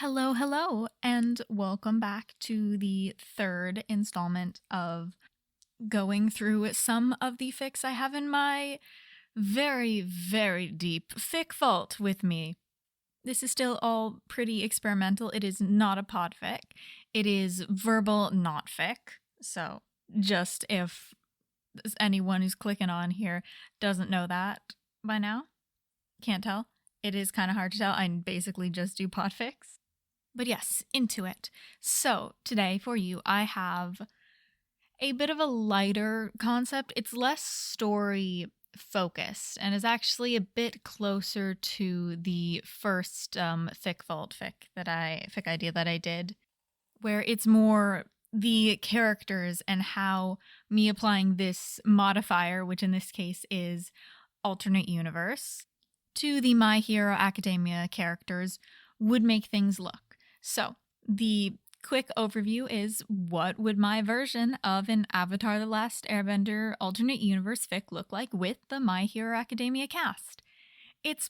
Hello, hello, and welcome back to the third installment of going through some of the fics I have in my very, very deep fic vault with me. This is still all pretty experimental. It is not a pod fic. It is verbal not fic. So, just if anyone who's clicking on here doesn't know that by now, can't tell. It is kind of hard to tell. I basically just do pod fics. But yes, into it. So, today for you, I have a bit of a lighter concept. It's less story focused and is actually a bit closer to the first fic vault fic idea that I did, where it's more the characters and how me applying this modifier, which in this case is alternate universe, to the My Hero Academia characters would make things look. So, the quick overview is, what would my version of an Avatar The Last Airbender alternate universe fic look like with the My Hero Academia cast? It's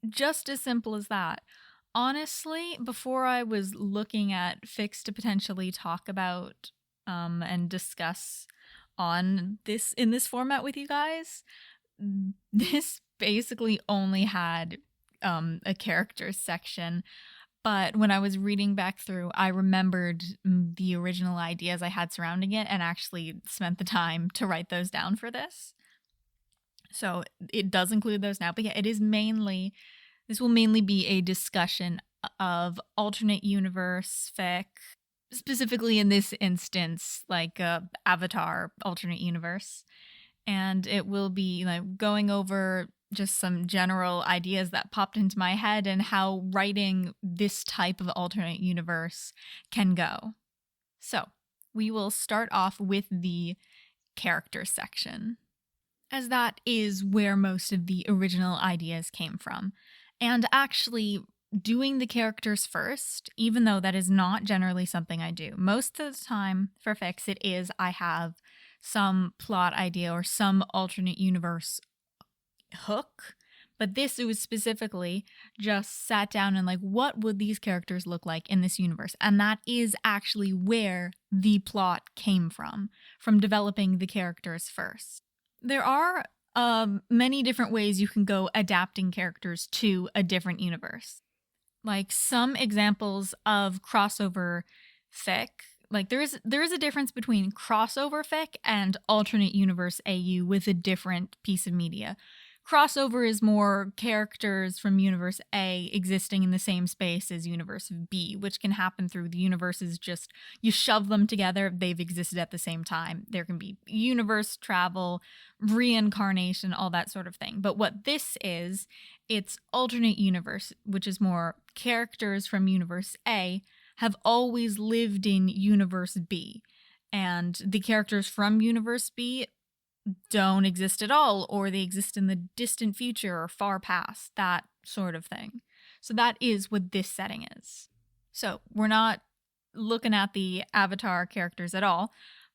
just as simple as that. Honestly, before I was looking at fics to potentially talk about and discuss on this in this format with you guys, this basically only had a characters section. But when I was reading back through, I remembered the original ideas I had surrounding it and actually spent the time to write those down for this. So it does include those now. But yeah, this will mainly be a discussion of alternate universe fic, specifically in this instance, like Avatar alternate universe. And it will be going over just some general ideas that popped into my head and how writing this type of alternate universe can go. So, we will start off with the character section, as that is where most of the original ideas came from. And actually, doing the characters first, even though that is not generally something I do. Most of the time for fics, it is I have some plot idea or some alternate universe hook, but this was specifically just sat down and what would these characters look like in this universe? And that is actually where the plot came from developing the characters first. There are many different ways you can go adapting characters to a different universe. Like some examples of crossover fic, there is a difference between crossover fic and alternate universe AU with a different piece of media. Crossover is more characters from Universe A existing in the same space as Universe B, which can happen through the universes. Just you shove them together, they've existed at the same time. There can be universe travel, reincarnation, all that sort of thing. But what this is, it's alternate universe, which is more characters from Universe A have always lived in Universe B. And the characters from Universe B don't exist at all, or they exist in the distant future or far past, that sort of thing. So that is what this setting is. So we're not looking at the Avatar characters at all,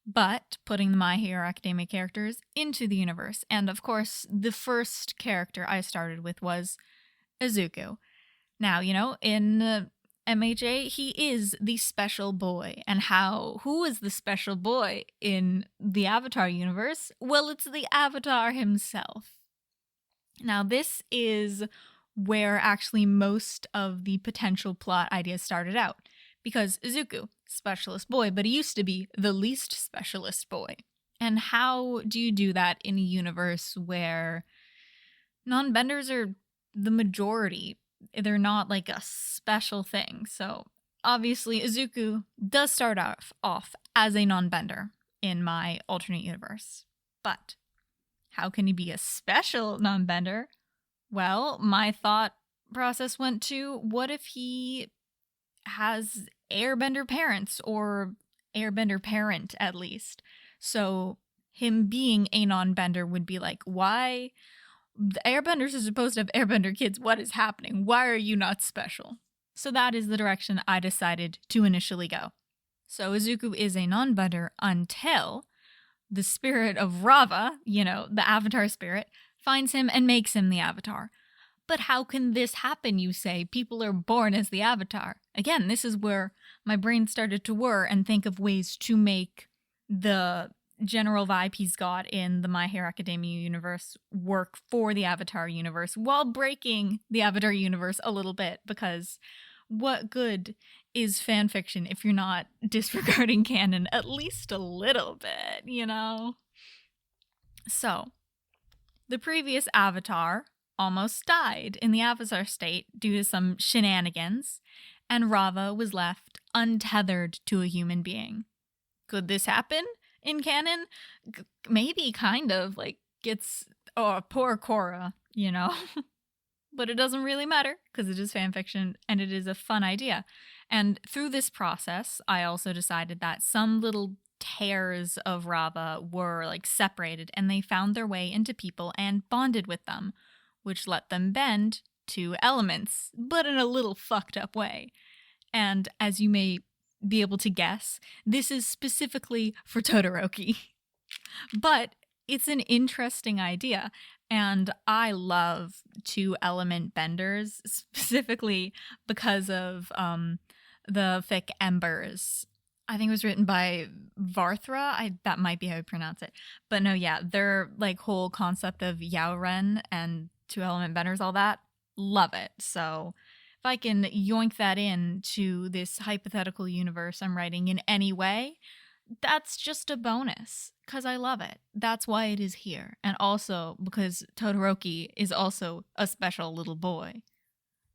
but putting the My Hero Academia characters into the universe. And of course, the first character I started with was Izuku. Now, in MHA, he is the special boy. And who is the special boy in the Avatar universe? Well, it's the Avatar himself. Now, this is where actually most of the potential plot ideas started out. Because Izuku, specialist boy, but he used to be the least specialist boy. And how do you do that in a universe where non-benders are the majority? They're not a special thing. So obviously Izuku does start off as a non-bender in my alternate universe. But how can he be a special non-bender? Well, my thought process went to, what if he has airbender parents, or airbender parent at least? So him being a non-bender would be why? The airbenders are supposed to have airbender kids. What is happening? Why are you not special? So that is the direction I decided to initially go. So Izuku is a non-bender until the spirit of Rava, the Avatar spirit, finds him and makes him the Avatar. But how can this happen, you say? People are born as the Avatar. Again, this is where my brain started to whir and think of ways to make the general vibe he's got in the My Hero Academia universe work for the Avatar universe while breaking the Avatar universe a little bit, because what good is fan fiction if you're not disregarding canon at least a little bit, you know? So, the previous Avatar almost died in the Avatar state due to some shenanigans, and Rava was left untethered to a human being. Could this happen in canon? Maybe, kind of. Like, poor Korra, you know? But it doesn't really matter because it is fanfiction and it is a fun idea. And through this process, I also decided that some little tears of Rava were like separated and they found their way into people and bonded with them, which let them bend to elements, but in a little fucked up way. And as you may be able to guess, this is specifically for Todoroki. But it's an interesting idea. And I love 2-element benders, specifically because of the fic Embers. I think it was written by Varthra. That might be how you pronounce it. But no, yeah, their like whole concept of Yaoren and 2-element benders, all that, love it. So if I can yoink that into this hypothetical universe I'm writing in any way, that's just a bonus, because I love it. That's why it is here. And also because Todoroki is also a special little boy.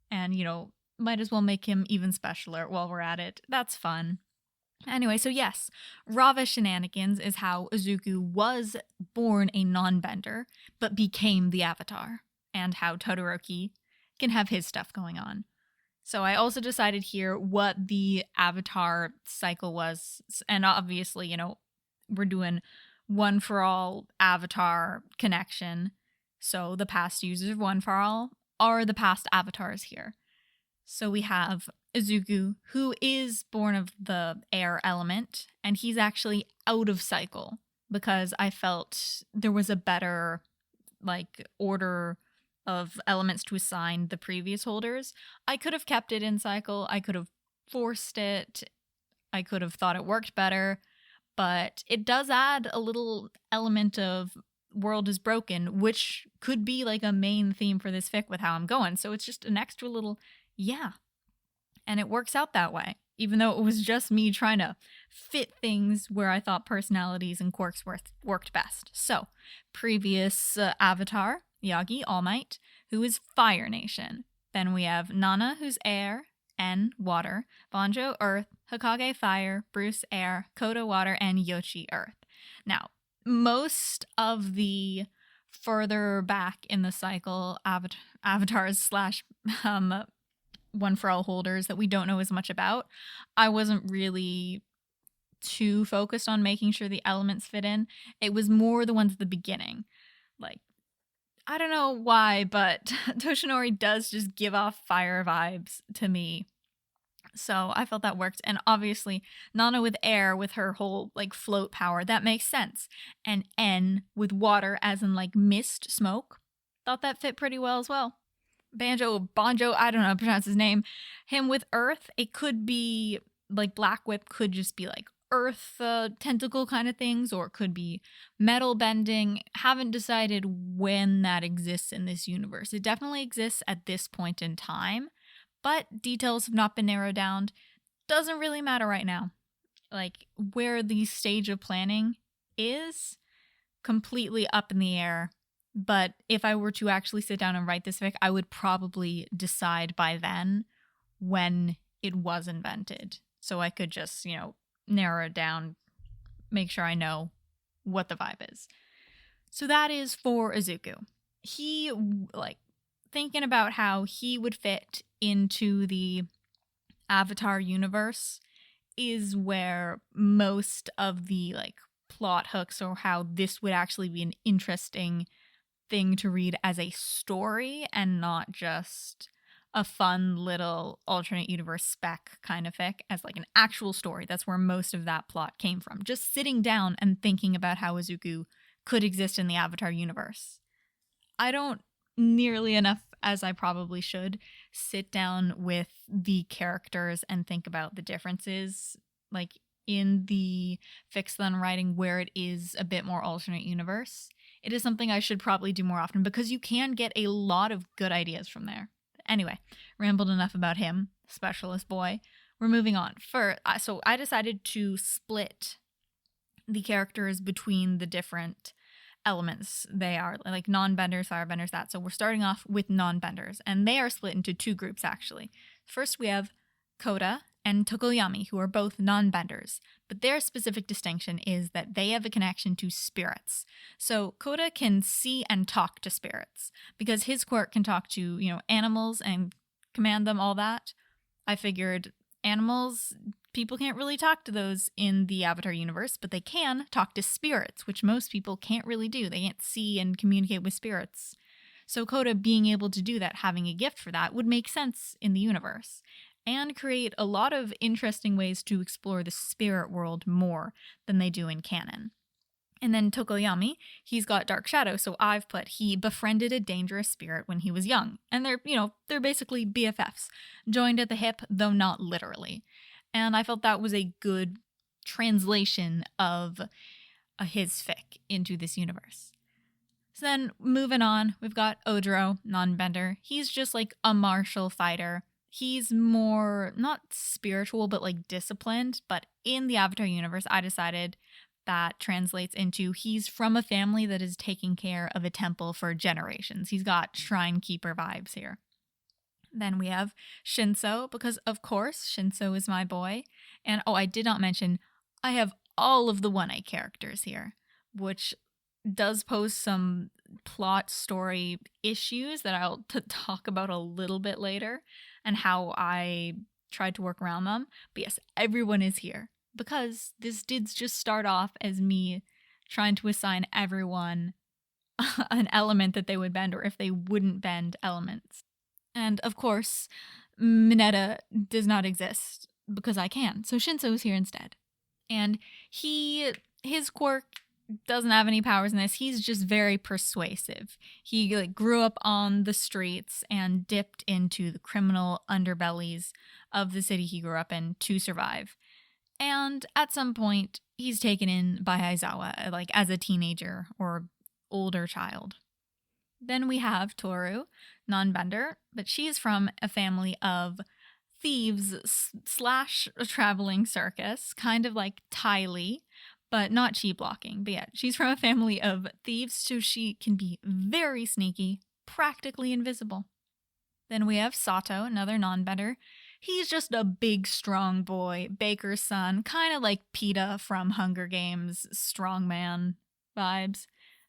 And, you know, might as well make him even specialer while we're at it. That's fun. Anyway, so yes, Rava shenanigans is how Izuku was born a non-bender, but became the Avatar. And how Todoroki can have his stuff going on. So I also decided here what the Avatar cycle was. And obviously, you know, we're doing One for All Avatar connection. So the past users of One for All are the past avatars here. So we have Izuku, who is born of the air element, and he's actually out of cycle because I felt there was a better like order of elements to assign the previous holders. I could have kept it in cycle. I could have forced it. I could have thought it worked better. But it does add a little element of world is broken, which could be like a main theme for this fic with how I'm going. So it's just an extra little, yeah. And it works out that way, even though it was just me trying to fit things where I thought personalities and quirks worked best. So, previous Avatar, Yagi, All Might, who is Fire Nation. Then we have Nana, who's Air, N, Water, Banjo, Earth, Hokage, Fire, Bruce, Air, Koda, Water, and Yoshi, Earth. Now, most of the further back in the cycle avatars slash One for All holders that we don't know as much about, I wasn't really too focused on making sure the elements fit in. It was more the ones at the beginning. Like, I don't know why, but Toshinori does just give off fire vibes to me. So I felt that worked. And obviously, Nana with air with her whole like float power, that makes sense. And N with water as in like mist, smoke, thought that fit pretty well as well. Banjo, I don't know how to pronounce his name. Him with earth, it could be like Black Whip could just be like earth tentacle kind of things, or it could be metal bending. Haven't decided when that exists in this universe. It definitely exists at this point in time, but details have not been narrowed down. Doesn't really matter right now. Like, where the stage of planning is completely up in the air. But if I were to actually sit down and write this fic, I would probably decide by then when it was invented. So I could just, you know, narrow it down, make sure I know what the vibe is. So that is for Izuku. He, like, thinking about how he would fit into the Avatar universe is where most of the, like, plot hooks or how this would actually be an interesting thing to read as a story and not just a fun little alternate universe spec kind of fic, as like an actual story. That's where most of that plot came from. Just sitting down and thinking about how Izuku could exist in the Avatar universe. I don't nearly enough as I probably should, sit down with the characters and think about the differences, like in the fics that I'm writing where it is a bit more alternate universe. It is something I should probably do more often because you can get a lot of good ideas from there. Anyway, rambled enough about him, specialist boy. We're moving on. So I decided to split the characters between the different elements they are, like non-benders, firebenders, that. So we're starting off with non-benders, and they are split into two groups, actually. First, we have Koda and Tokoyami, who are both non-benders, but their specific distinction is that they have a connection to spirits. So Koda can see and talk to spirits, because his quirk can talk to, animals and command them, all that. I figured animals, people can't really talk to those in the Avatar universe, but they can talk to spirits, which most people can't really do. They can't see and communicate with spirits. So Koda being able to do that, having a gift for that, would make sense in the universe and create a lot of interesting ways to explore the spirit world more than they do in canon. And then Tokoyami, he's got dark shadow, so I've put he befriended a dangerous spirit when he was young. And they're basically BFFs, joined at the hip, though not literally. And I felt that was a good translation of his fic into this universe. So then, moving on, we've got Odro, non-bender. He's just like a martial fighter. He's more, not spiritual, but like disciplined. But in the Avatar universe, I decided that translates into he's from a family that is taking care of a temple for generations. He's got shrine keeper vibes here. Then we have Shinso, because of course Shinso is my boy. And I did not mention, I have all of the One-Eye characters here, which does pose some plot story issues that I'll talk about a little bit later and how I tried to work around them. But yes, everyone is here because this did just start off as me trying to assign everyone an element that they would bend, or if they wouldn't bend elements. And of course, Mineta does not exist because I can. So Shinso's here instead. And his quirk doesn't have any powers in this. He's just very persuasive. He grew up on the streets and dipped into the criminal underbellies of the city he grew up in to survive. And at some point, he's taken in by Aizawa, as a teenager or older child. Then we have Toru, non-bender, but she's from a family of thieves / a traveling circus, kind of like Ty Lee, but not chi blocking. But yeah, she's from a family of thieves, so she can be very sneaky, practically invisible. Then we have Sato, another non-bender. He's just a big, strong boy, baker's son, kind of like PETA from Hunger Games, strongman vibes.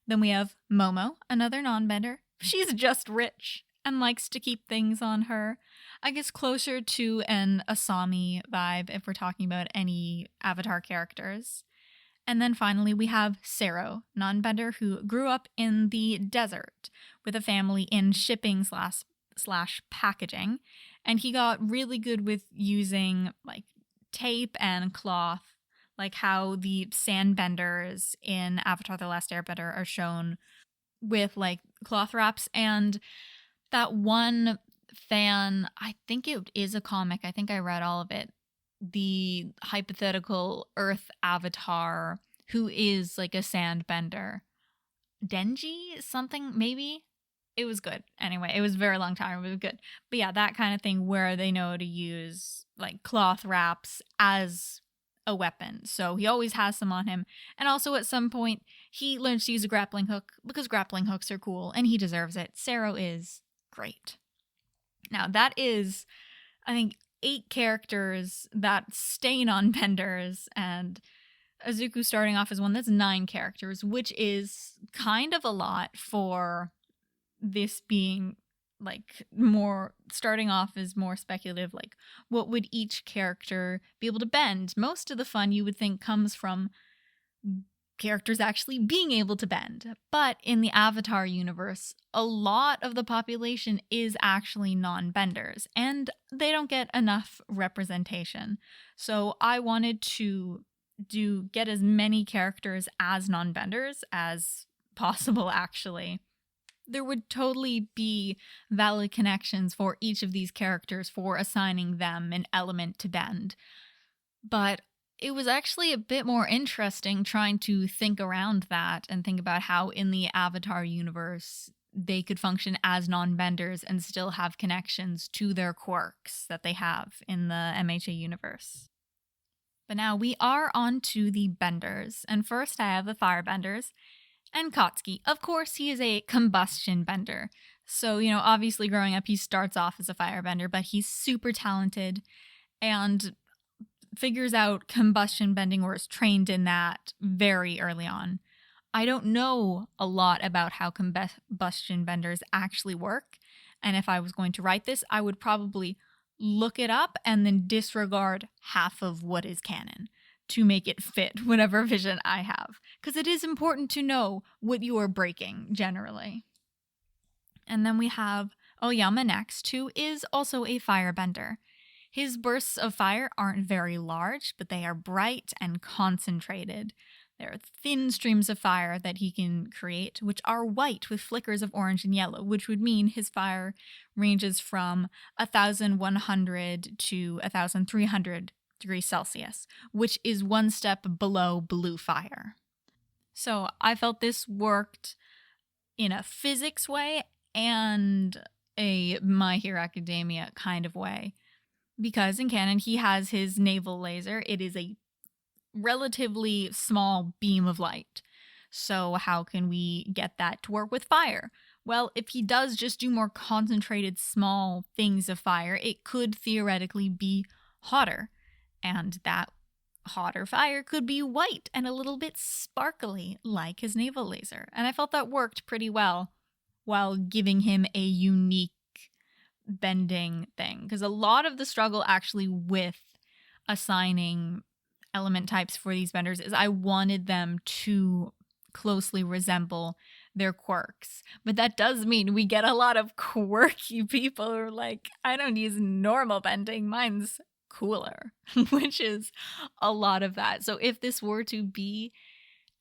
Then we have Momo, another non-bender. She's just rich and likes to keep things on her. I guess closer to an Asami vibe if we're talking about any Avatar characters. And then finally we have Sero, non-bender, who grew up in the desert with a family in shipping / packaging. And he got really good with using tape and cloth, like how the sandbenders in Avatar The Last Airbender are shown with cloth wraps. And that one fan, I think it is a comic, I think I read all of it, the hypothetical Earth avatar who is a sandbender. Denji? Something, maybe? It was good. Anyway, it was a very long time. It was good. But yeah, that kind of thing where they know to use cloth wraps as a weapon. So he always has some on him. And also at some point, he learns to use a grappling hook because grappling hooks are cool and he deserves it. Sero is great. Now that is, I think, 8 characters that stain on benders, and Izuku starting off as one. That's 9 characters, which is kind of a lot for this being more starting off as more speculative, what would each character be able to bend. Most of the fun you would think comes from characters actually being able to bend, but in the Avatar universe a lot of the population is actually non-benders and they don't get enough representation. So I wanted to get as many characters as non-benders as possible, actually. there would totally be valid connections for each of these characters for assigning them an element to bend. But it was actually a bit more interesting trying to think around that and think about how in the Avatar universe they could function as non-benders and still have connections to their quirks that they have in the MHA universe. But now we are on to the benders, and first I have the firebenders, and Katsuki. Of course, he is a combustion bender. So, obviously growing up, he starts off as a firebender, but he's super talented and figures out combustion bending or is trained in that very early on. I don't know a lot about how combustion benders actually work, and if I was going to write this, I would probably look it up and then disregard half of what is canon to make it fit whatever vision I have, because it is important to know what you are breaking generally. And then we have Oyama next, who is also a firebender. His bursts of fire aren't very large, but they are bright and concentrated. There are thin streams of fire that he can create, which are white with flickers of orange and yellow, which would mean his fire ranges from 1,100 to 1,300 degrees Celsius, which is one step below blue fire. So I felt this worked in a physics way and a My Hero Academia kind of way. Because in canon, he has his navel laser. It is a relatively small beam of light. So how can we get that to work with fire? Well, if he does just do more concentrated small things of fire, it could theoretically be hotter. And that hotter fire could be white and a little bit sparkly like his navel laser. And I felt that worked pretty well while giving him a unique bending thing, because a lot of the struggle actually with assigning element types for these benders is I wanted them to closely resemble their quirks, but that does mean we get a lot of quirky people who are like, I don't use normal bending, mine's cooler, which is a lot of that. So if this were to be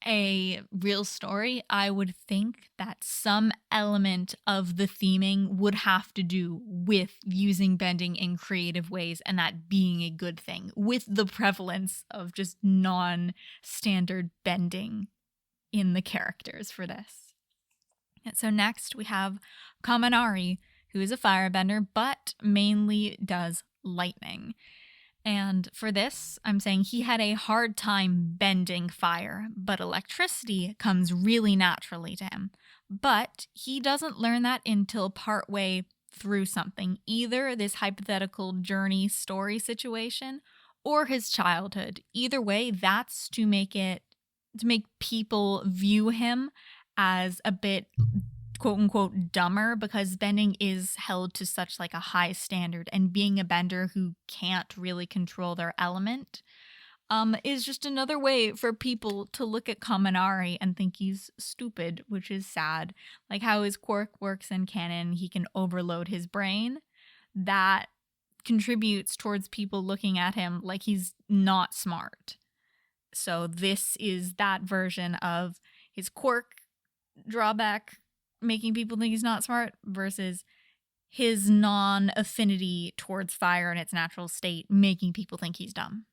a real story, I would think that some element of the theming would have to do with using bending in creative ways and that being a good thing, with the prevalence of just non-standard bending in the characters for this. And so next we have Kaminari, who is a firebender, but mainly does lightning. And for this, I'm saying he had a hard time bending fire, but electricity comes really naturally to him. But he doesn't learn that until partway through something, either this hypothetical journey story situation or his childhood. Either way, that's to make people view him as a bit quote unquote dumber, because bending is held to such like a high standard, and being a bender who can't really control their element is just another way for people to look at Kaminari and think he's stupid, which is sad. Like how his quirk works in canon, he can overload his brain. That contributes towards people looking at him like he's not smart. So this is that version of his quirk drawback making people think he's not smart versus his non-affinity towards fire in its natural state making people think he's dumb.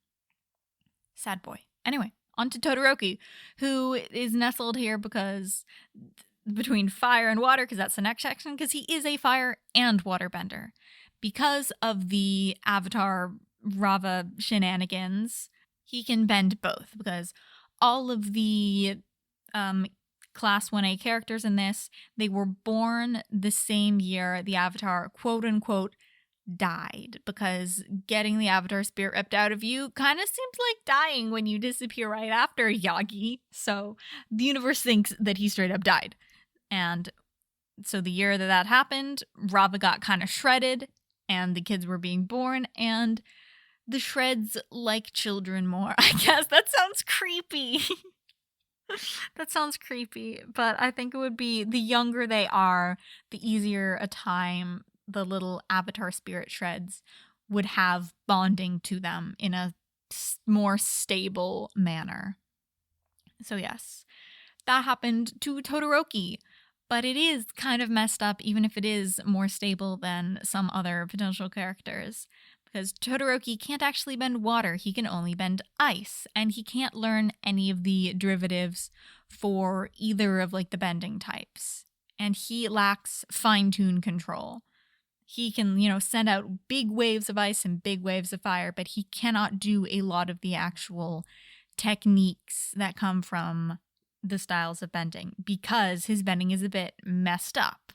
Sad boy. Anyway, on to Todoroki, who is nestled here because between fire and water, because that's the next section, because he is a fire and water bender. Because of the Avatar Rava shenanigans, he can bend both, because all of the Class 1A characters in this, they were born the same year the Avatar quote-unquote died, because getting the Avatar spirit ripped out of you kind of seems like dying when you disappear right after Yagi. So the universe thinks that he straight up died. And so the year that happened, Rava got kind of shredded and the kids were being born, and the shreds like children more. I guess that sounds creepy. That sounds creepy, but I think it would be the younger they are, the easier a time the little Avatar spirit shreds would have bonding to them in a more stable manner. So yes, that happened to Todoroki. But it is kind of messed up, even if it is more stable than some other potential characters. Because Todoroki can't actually bend water, he can only bend ice. And he can't learn any of the derivatives for either of like the bending types. And he lacks fine-tuned control. He can, send out big waves of ice and big waves of fire, but he cannot do a lot of the actual techniques that come from the styles of bending because his bending is a bit messed up.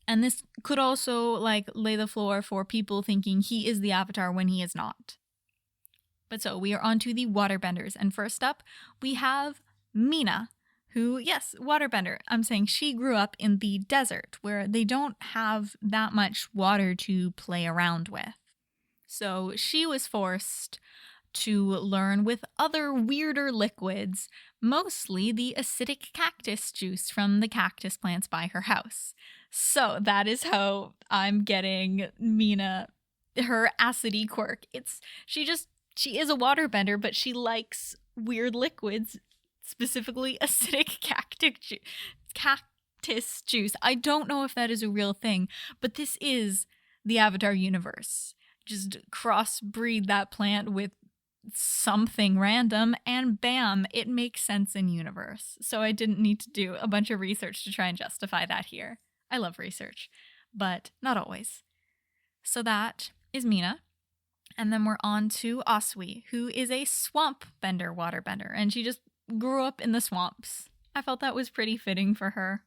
And this could also lay the floor for people thinking he is the Avatar when he is not. But so we are on to the waterbenders. And first up, we have Mina, who, yes, waterbender. I'm saying she grew up in the desert where they don't have that much water to play around with. So she was forced to learn with other weirder liquids, mostly the acidic cactus juice from the cactus plants by her house. So that is how I'm getting Mina her acidy quirk. She is a waterbender, but she likes weird liquids, specifically acidic cactus juice. I don't know if that is a real thing, but this is the Avatar universe. Just crossbreed that plant with something random and bam, it makes sense in universe. So I didn't need to do a bunch of research to try and justify that here. I love research, but not always. So that is Mina. And then we're on to Asui, who is a swamp bender waterbender, and she just grew up in the swamps. I felt that was pretty fitting for her.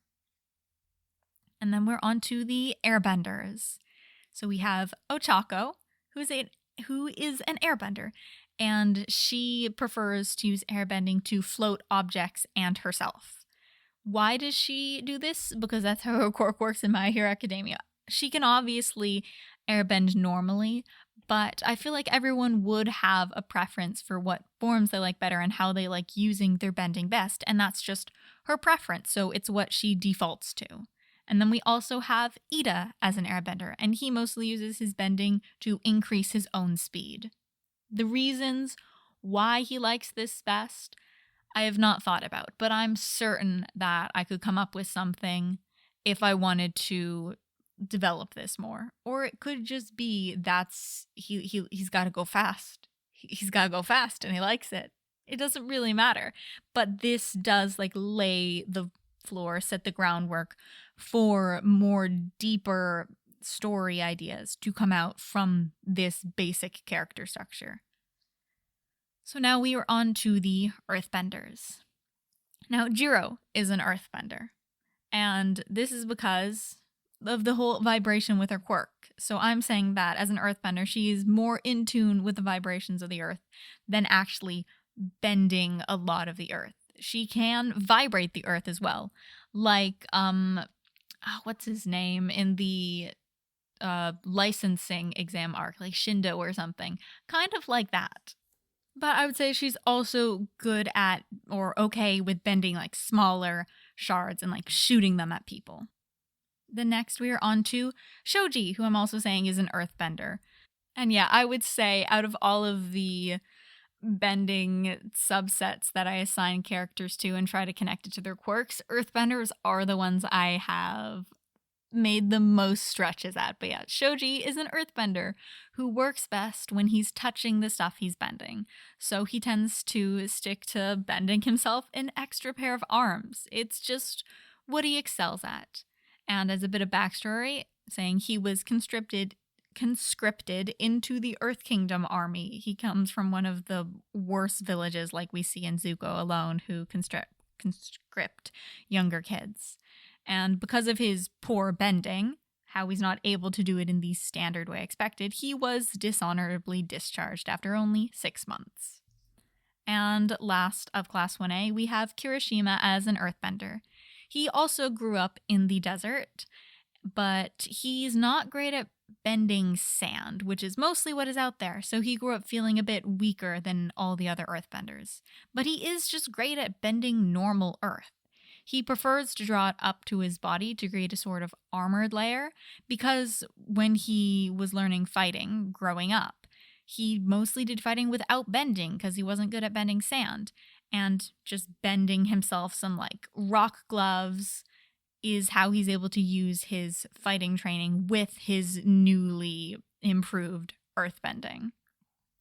And then we're on to the airbenders. So we have Ochako, who is an airbender, and she prefers to use airbending to float objects and herself. Why does she do this? Because that's how her quirk works in My Hero Academia. She can obviously airbend normally, but I feel like everyone would have a preference for what forms they like better and how they like using their bending best, and that's just her preference, so it's what she defaults to. And then we also have Ida as an airbender, and he mostly uses his bending to increase his own speed. The reasons why he likes this best, I have not thought about, but I'm certain that I could come up with something if I wanted to develop this more. Or it could just be he's got to go fast. He's got to go fast and he likes it. It doesn't really matter. But this does lay the floor, set the groundwork for more deeper story ideas to come out from this basic character structure. So now we are on to the earthbenders. Now Jiro is an earthbender, and this is because of the whole vibration with her quirk. So I'm saying that as an earthbender, she is more in tune with the vibrations of the earth than actually bending a lot of the earth. She can vibrate the earth as well. What's his name in the licensing exam arc, like Shindo or something. Kind of like that. But I would say she's also good at or okay with bending smaller shards and shooting them at people. The next we are on to Shoji, who I'm also saying is an earthbender. And yeah, I would say out of all of the bending subsets that I assign characters to and try to connect it to their quirks, earthbenders are the ones I have made the most stretches at. But yeah, Shoji is an earthbender who works best when he's touching the stuff he's bending. So he tends to stick to bending himself an extra pair of arms. It's just what he excels at. And as a bit of backstory, saying he was conscripted into the Earth Kingdom army. He comes from one of the worst villages like we see in Zuko alone, who conscript younger kids. And because of his poor bending, how he's not able to do it in the standard way expected, he was dishonorably discharged after only 6 months. And last of Class 1A, we have Kirishima as an earthbender. He also grew up in the desert, but he's not great at bending sand, which is mostly what is out there, so he grew up feeling a bit weaker than all the other earthbenders. But he is just great at bending normal earth. He prefers to draw it up to his body to create a sort of armored layer, because when he was learning fighting growing up, he mostly did fighting without bending because he wasn't good at bending sand, and just bending himself some rock gloves is how he's able to use his fighting training with his newly improved earthbending.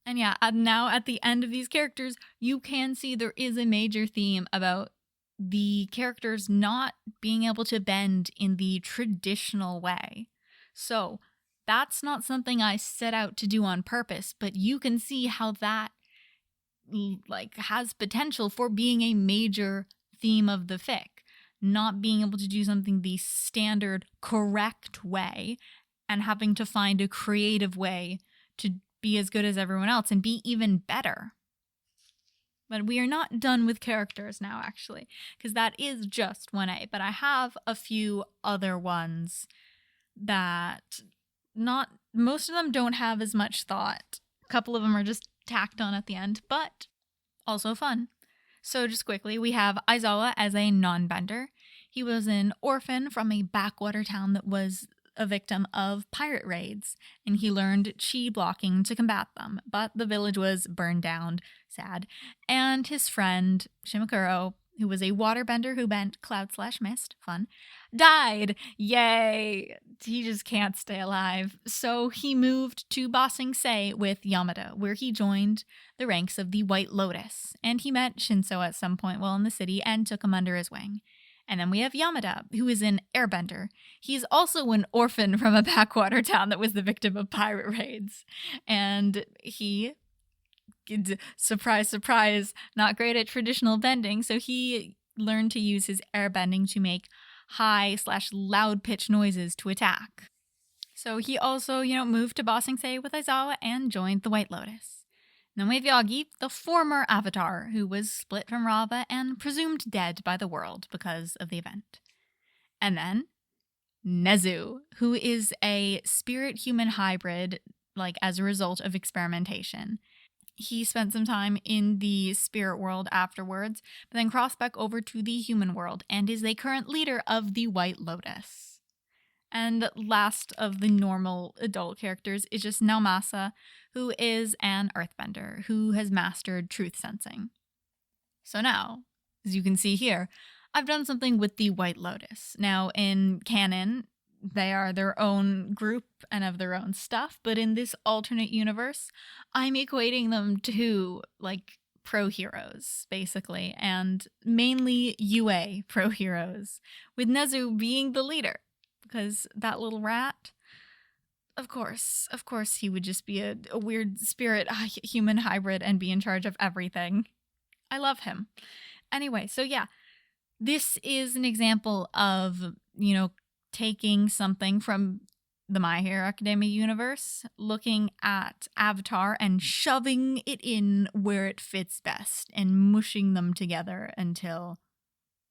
And yeah, now at the end of these characters, you can see there is a major theme about the characters not being able to bend in the traditional way. So that's not something I set out to do on purpose, but you can see how that has potential for being a major theme of the fic. Not being able to do something the standard correct way and having to find a creative way to be as good as everyone else and be even better. But we are not done with characters now, actually, because that is just 1A. But I have a few other ones that most of them don't have as much thought. A couple of them are just tacked on at the end, but also fun. So just quickly, we have Aizawa as a non-bender. He was an orphan from a backwater town that was a victim of pirate raids, and he learned chi blocking to combat them, but the village was burned down, sad, and his friend, Shimakuro, who was a waterbender who bent cloud/mist, fun, died. Yay! He just can't stay alive. So he moved to Ba Sing Se with Yamada, where he joined the ranks of the White Lotus, and he met Shinso at some point while in the city and took him under his wing. And then we have Yamada, who is an airbender. He's also an orphan from a backwater town that was the victim of pirate raids. And he, surprise, surprise, not great at traditional bending, so he learned to use his airbending to make high/loud pitch noises to attack. So he also, moved to Ba Sing Se with Aizawa and joined the White Lotus. Then we have Yagi, the former Avatar, who was split from Rava and presumed dead by the world because of the event. And then Nezu, who is a spirit-human hybrid, as a result of experimentation. He spent some time in the spirit world afterwards, but then crossed back over to the human world and is the current leader of the White Lotus. And last of the normal adult characters is just Naomasa, who is an earthbender who has mastered truth sensing. So now, as you can see here, I've done something with the White Lotus. Now, in canon, they are their own group and have their own stuff, but in this alternate universe, I'm equating them to, pro heroes, basically, and mainly UA pro heroes, with Nezu being the leader. Because that little rat, of course, he would just be a weird spirit human hybrid and be in charge of everything. I love him. Anyway, so yeah, this is an example of, taking something from the My Hero Academia universe, looking at Avatar and shoving it in where it fits best and mushing them together until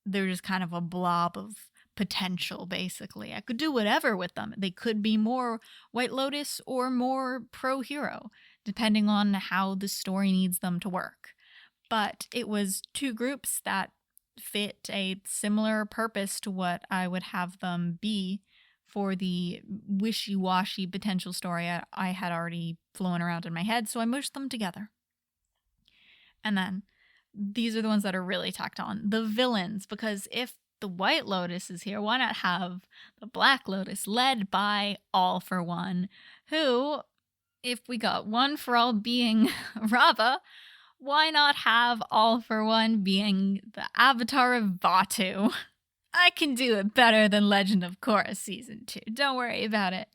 they're just kind of a blob of potential, basically. I could do whatever with them. They could be more White Lotus or more pro-hero, depending on how the story needs them to work. But it was two groups that fit a similar purpose to what I would have them be for the wishy-washy potential story I had already flown around in my head, so I mushed them together. And then, these are the ones that are really tacked on. The villains, because if the White Lotus is here, why not have the Black Lotus led by All for One, who, if we got One for All being Rava, why not have All for One being the Avatar of Vaatu? I can do it better than Legend of Korra Season 2. Don't worry about it.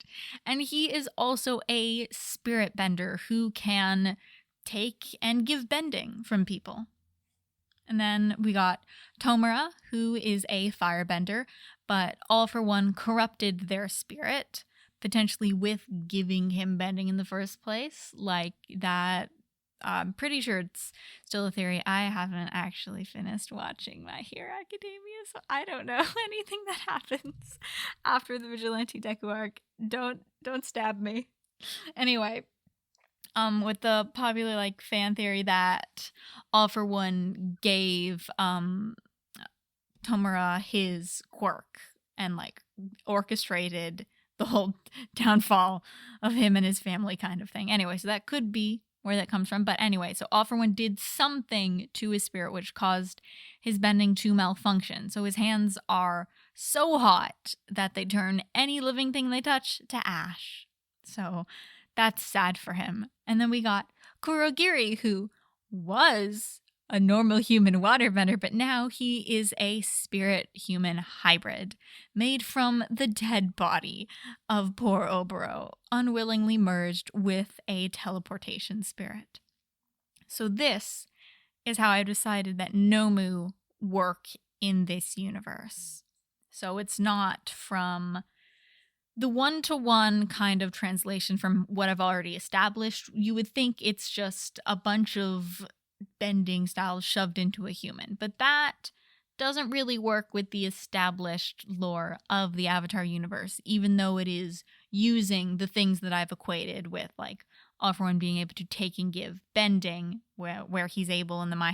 And he is also a spirit bender who can take and give bending from people. And then we got Tomura, who is a firebender, but All for One corrupted their spirit, potentially with giving him bending in the first place. That, I'm pretty sure it's still a theory. I haven't actually finished watching My Hero Academia, so I don't know anything that happens after the Vigilante Deku arc. Don't stab me. Anyway. With the popular fan theory that All for One gave Tomura his quirk and orchestrated the whole downfall of him and his family kind of thing. Anyway, so that could be where that comes from. But anyway, so All for One did something to his spirit which caused his bending to malfunction. So his hands are so hot that they turn any living thing they touch to ash. So that's sad for him. And then we got Kurogiri, who was a normal human waterbender, but now he is a spirit-human hybrid made from the dead body of poor Oboro, unwillingly merged with a teleportation spirit. So this is how I decided that Nomu work in this universe. So it's not from the one-to-one kind of translation from what I've already established. You would think it's just a bunch of bending styles shoved into a human, but that doesn't really work with the established lore of the Avatar universe, even though it is using the things that I've equated with, like All For One being able to take and give bending, where he's able in the My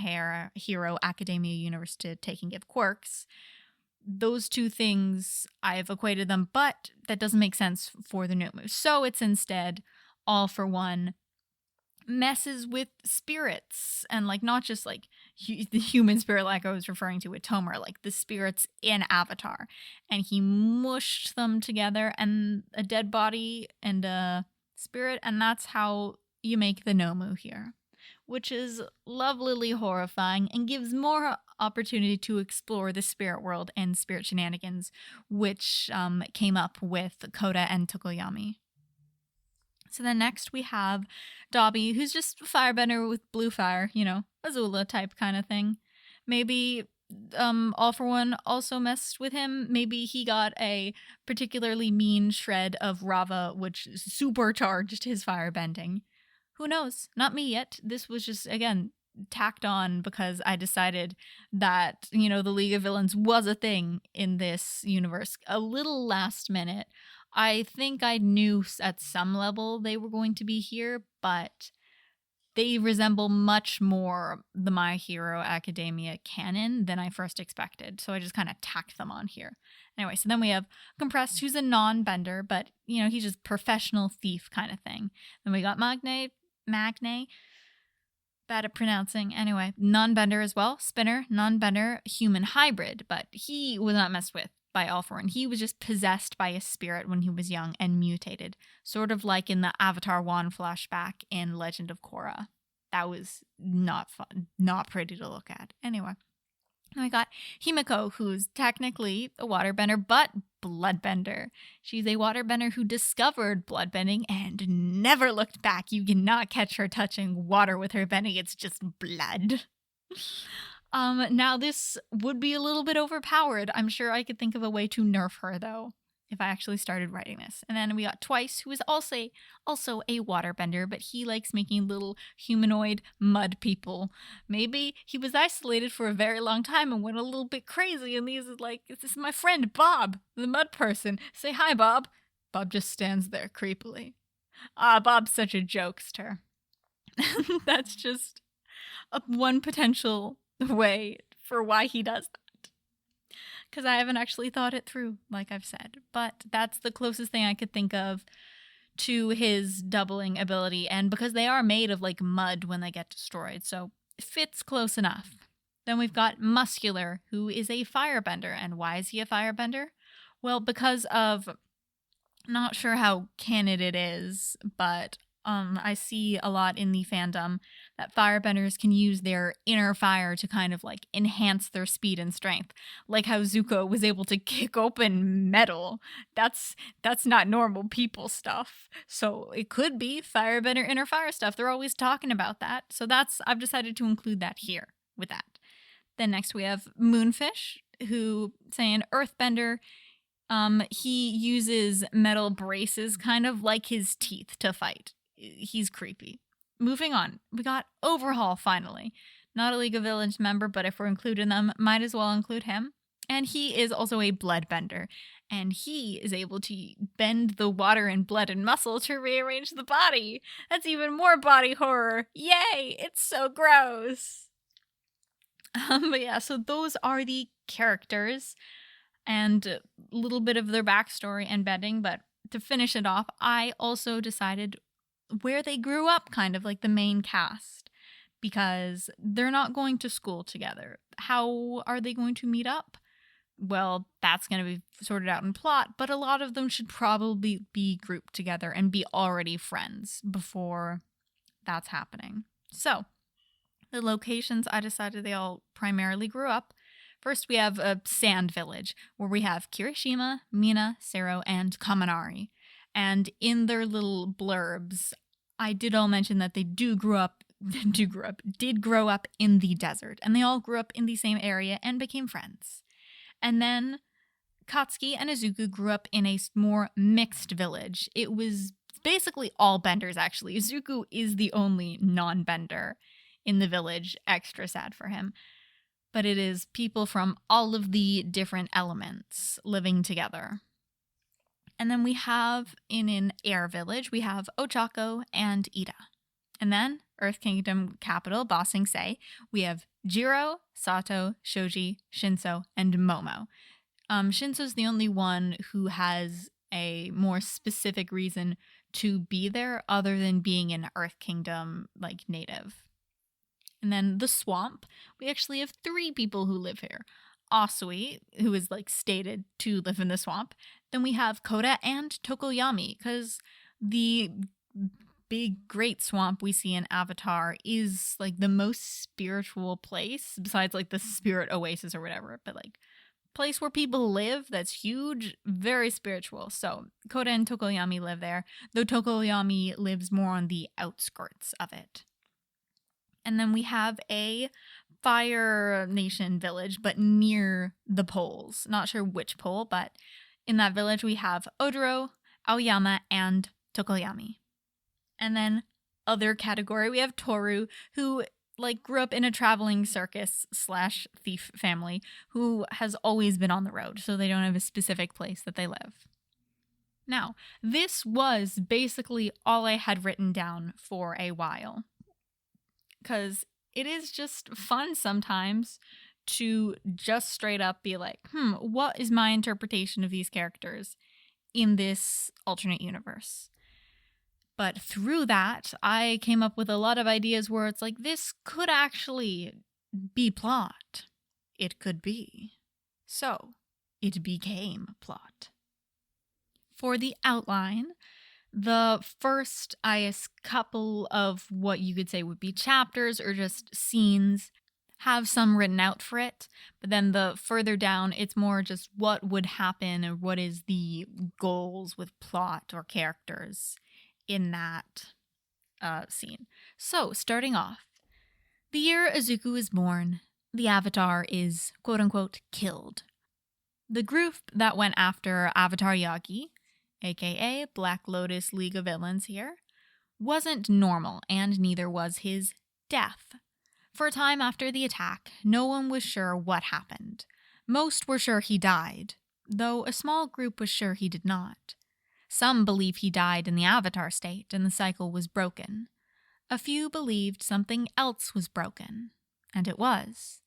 Hero Academia universe to take and give quirks. Those two things, I've equated them, but that doesn't make sense for the Nomu. So it's instead All For One messes with spirits, and like not just like the human spirit like I was referring to with Tomer, like the spirits in Avatar, and he mushed them together, and a dead body and a spirit, and that's how you make the Nomu here, which is lovelily horrifying and gives more opportunity to explore the spirit world and spirit shenanigans, which came up with Koda and Tokoyami. So then next we have Dobby, who's just a firebender with blue fire, Azula type kind of thing. Maybe All For One also messed with him. Maybe he got a particularly mean shred of Rava, which supercharged his firebending. Who knows? Not me yet. This was just, again, tacked on because I decided that, the League of Villains was a thing in this universe. A little last minute. I think I knew at some level they were going to be here, but they resemble much more the My Hero Academia canon than I first expected. So I just kind of tacked them on here. Anyway, so then we have Compressed, who's a non-bender, but, he's just professional thief kind of thing. Then we got Magne, bad at pronouncing. Anyway, non-bender as well. Spinner, non-bender, human hybrid, but he was not messed with by All For One. He was just possessed by a spirit when he was young and mutated, sort of like in the Avatar 1 flashback in Legend of Korra. That was not fun, not pretty to look at. Anyway, then we got Himiko, who's technically a waterbender, but bloodbender. She's a waterbender who discovered bloodbending and never looked back. You cannot catch her touching water with her bending. It's just blood. Now this would be a little bit overpowered. I'm sure I could think of a way to nerf her, though, if I actually started writing this. And then we got Twice, who is also a waterbender, but he likes making little humanoid mud people. Maybe he was isolated for a very long time and went a little bit crazy, and he's like, this is my friend Bob, the mud person. Say hi, Bob. Bob just stands there creepily. Bob's such a jokester. That's just one potential way for why he does that, because I haven't actually thought it through, like I've said, but that's the closest thing I could think of to his doubling ability, and because they are made of like mud when they get destroyed, so it fits close enough. Then we've got Muscular, who is a firebender. And why is he a firebender? Well, because of, not sure how canon it is, but I see a lot in the fandom that firebenders can use their inner fire to kind of like enhance their speed and strength. Like how Zuko was able to kick open metal. That's not normal people stuff. So it could be firebender inner fire stuff. They're always talking about that. So I've decided to include that here with that. Then next we have Moonfish, who say an earthbender. He uses metal braces kind of like his teeth to fight. He's creepy. Moving on, we got Overhaul finally. Not a League of Villains member, but if we're including them, might as well include him. And he is also a bloodbender. And he is able to bend the water and blood and muscle to rearrange the body. That's even more body horror. Yay! It's so gross. But yeah, so those are the characters and a little bit of their backstory and bending. But to finish it off, I also decided where they grew up, kind of like the main cast, because they're not going to school together. How are they going to meet up? well, that's going to be sorted out in plot, but a lot of them should probably be grouped together and be already friends before that's happening. So, the locations I decided they all primarily grew up. First, we have a sand village where we have Kirishima, Mina, Sero, and Kaminari. And in their little blurbs, I did all mention that they did grow up in the desert, and they all grew up in the same area and became friends. And then Katsuki and Izuku grew up in a more mixed village. It was basically all benders, actually. Izuku is the only non-bender in the village. Extra sad for him. But it is people from all of the different elements living together. And then we have, in an air village, we have Ochako and Ida. And then, Earth Kingdom capital, Ba Sing Se, we have Jiro, Sato, Shoji, Shinso, and Momo. Shinso's the only one who has a more specific reason to be there other than being an Earth Kingdom, native. And then the swamp, we actually have 3 people who live here. Asui, who is stated to live in the swamp. Then we have Koda and Tokoyami, because the big great swamp we see in Avatar is the most spiritual place, besides the spirit oasis or whatever, but place where people live that's huge, very spiritual. So Koda and Tokoyami live there, though Tokoyami lives more on the outskirts of it. And then we have a Fire Nation village, but near the poles. Not sure which pole, but in that village we have Odoro, Aoyama, and Tokoyami. And then other category, we have Toru, who grew up in a traveling circus / thief family who has always been on the road, so they don't have a specific place that they live. Now, this was basically all I had written down for a while, because it is just fun sometimes to just straight up be what is my interpretation of these characters in this alternate universe? But through that, I came up with a lot of ideas where it's this could actually be plot. It could be. So, it became plot. For the outline, the first, couple of what you could say would be chapters or just scenes have some written out for it. But then the further down, it's more just what would happen or what is the goals with plot or characters in that scene. So, starting off, the year Izuku is born, the Avatar is quote-unquote killed. The group that went after Avatar Yagi, aka Black Lotus League of Villains here, wasn't normal, and neither was his death. For a time after the attack, no one was sure what happened. Most were sure he died, though a small group was sure he did not. Some believe he died in the Avatar state and the cycle was broken. A few believed something else was broken, and it was.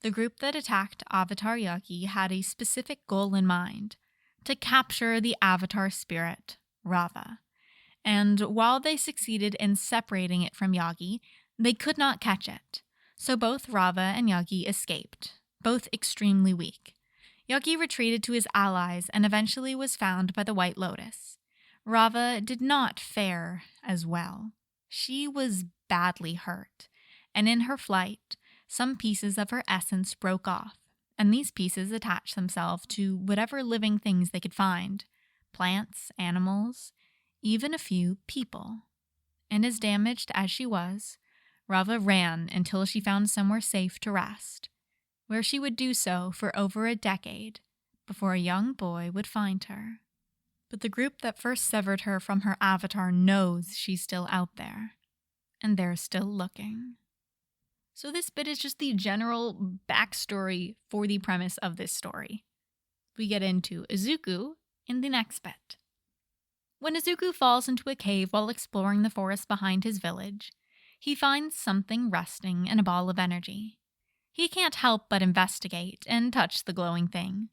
The group that attacked Avatar Yagi had a specific goal in mind: to capture the Avatar spirit, Rava. And while they succeeded in separating it from Yagi, they could not catch it. So both Rava and Yagi escaped, both extremely weak. Yagi retreated to his allies and eventually was found by the White Lotus. Rava did not fare as well. She was badly hurt, and in her flight, some pieces of her essence broke off, and these pieces attached themselves to whatever living things they could find: plants, animals, even a few people. And as damaged as she was, Rava ran until she found somewhere safe to rest, where she would do so for over a decade before a young boy would find her. But the group that first severed her from her avatar knows she's still out there, and they're still looking. So this bit is just the general backstory for the premise of this story. We get into Izuku in the next bit. When Izuku falls into a cave while exploring the forest behind his village, he finds something resting in a ball of energy. He can't help but investigate and touch the glowing thing,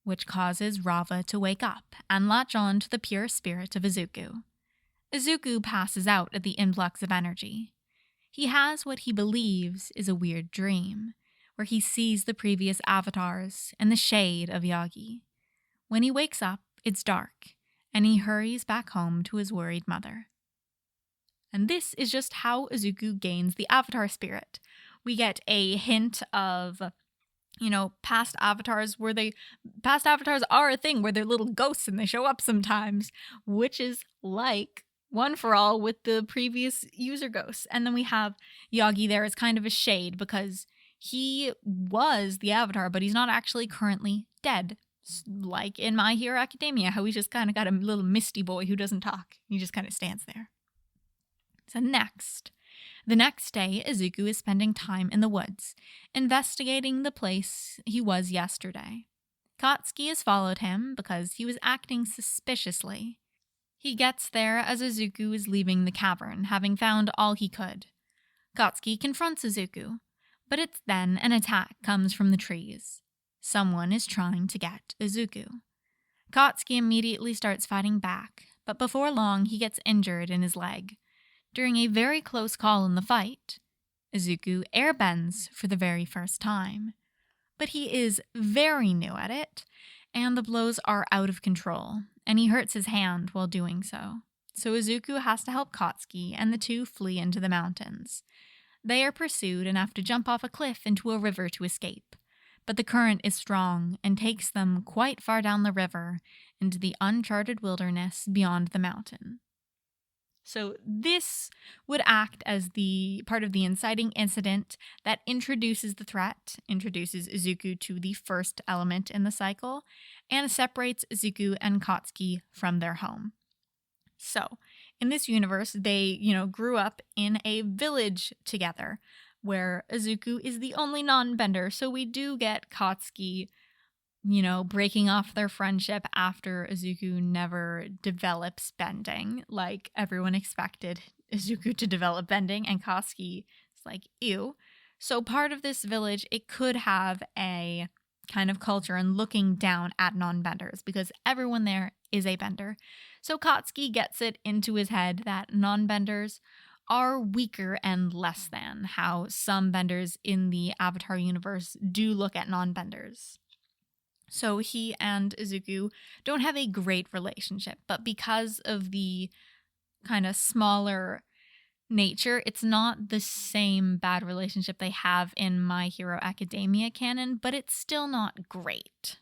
which causes Rava to wake up and latch on to the pure spirit of Izuku. Izuku passes out at the influx of energy. He has what he believes is a weird dream, where he sees the previous avatars in the shade of Yagi. When he wakes up, it's dark, and he hurries back home to his worried mother. And this is just how Izuku gains the avatar spirit. We get a hint of, past avatars past avatars are a thing where they're little ghosts and they show up sometimes, which is like One for All with the previous user ghosts. And then we have Yagi there as kind of a shade because he was the avatar, but he's not actually currently dead. Like in My Hero Academia, how he's just kind of got a little misty boy who doesn't talk. He just kind of stands there. So the next day, Izuku is spending time in the woods, investigating the place he was yesterday. Katsuki has followed him because he was acting suspiciously. He gets there as Izuku is leaving the cavern, having found all he could. Katsuki confronts Izuku, but it's then an attack comes from the trees. Someone is trying to get Izuku. Katsuki immediately starts fighting back, but before long he gets injured in his leg. During a very close call in the fight, Izuku airbends for the very first time. But he is very new at it, and the blows are out of control, and he hurts his hand while doing so. So Izuku has to help Katsuki, and the two flee into the mountains. They are pursued and have to jump off a cliff into a river to escape. But the current is strong and takes them quite far down the river into the uncharted wilderness beyond the mountain. So this would act as the part of the inciting incident that introduces the threat, introduces Izuku to the first element in the cycle, and separates Izuku and Katsuki from their home. So, in this universe, they, grew up in a village together, where Izuku is the only non-bender, so we do get Katsuki breaking off their friendship after Izuku never develops bending, like everyone expected Izuku to develop bending, and Katsuki is like, ew. So part of this village, it could have a kind of culture and looking down at non-benders, because everyone there is a bender. So Katsuki gets it into his head that non-benders are weaker and less than, how some benders in the Avatar universe do look at non-benders. So he and Izuku don't have a great relationship, but because of the kind of smaller nature, it's not the same bad relationship they have in My Hero Academia canon, but it's still not great.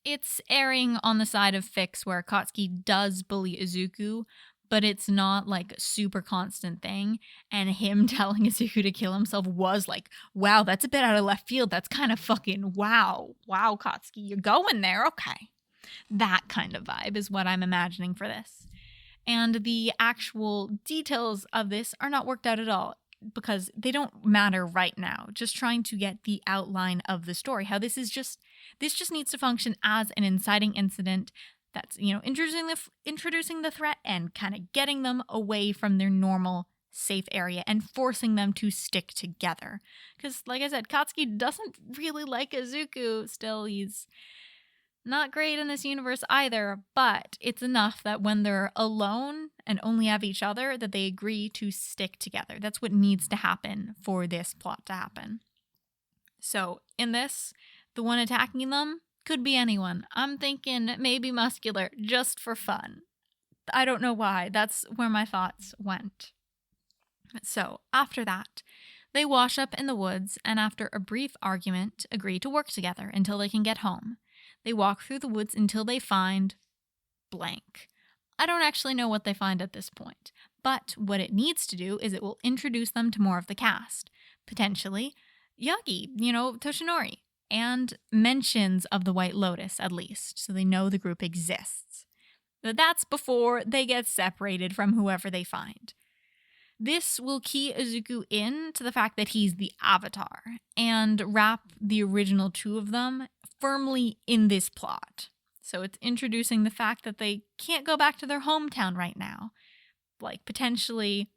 It's erring on the side of FICs where Katsuki does bully Izuku, but it's not like a super constant thing. And him telling Izuku to kill himself was like, wow, that's a bit out of left field. That's kind of fucking wow. Wow, Katsuki, you're going there. Okay. That kind of vibe is what I'm imagining for this. And the actual details of this are not worked out at all because they don't matter right now. Just trying to get the outline of the story. How this just needs to function as an inciting incident that's, introducing the threat and kind of getting them away from their normal safe area and forcing them to stick together. Because, like I said, Katsuki doesn't really like Izuku. Still, he's not great in this universe either, but it's enough that when they're alone and only have each other, that they agree to stick together. That's what needs to happen for this plot to happen. So, in this, the one attacking them could be anyone. I'm thinking maybe Muscular, just for fun. I don't know why. That's where my thoughts went. So, after that, they wash up in the woods and after a brief argument, agree to work together until they can get home. They walk through the woods until they find blank. I don't actually know what they find at this point, but what it needs to do is it will introduce them to more of the cast. Potentially, Yagi, Toshinori, and mentions of the White Lotus, at least, so they know the group exists. But that's before they get separated from whoever they find. This will key Izuku in to the fact that he's the Avatar, and wrap the original two of them firmly in this plot. So it's introducing the fact that they can't go back to their hometown right now. Like, potentially,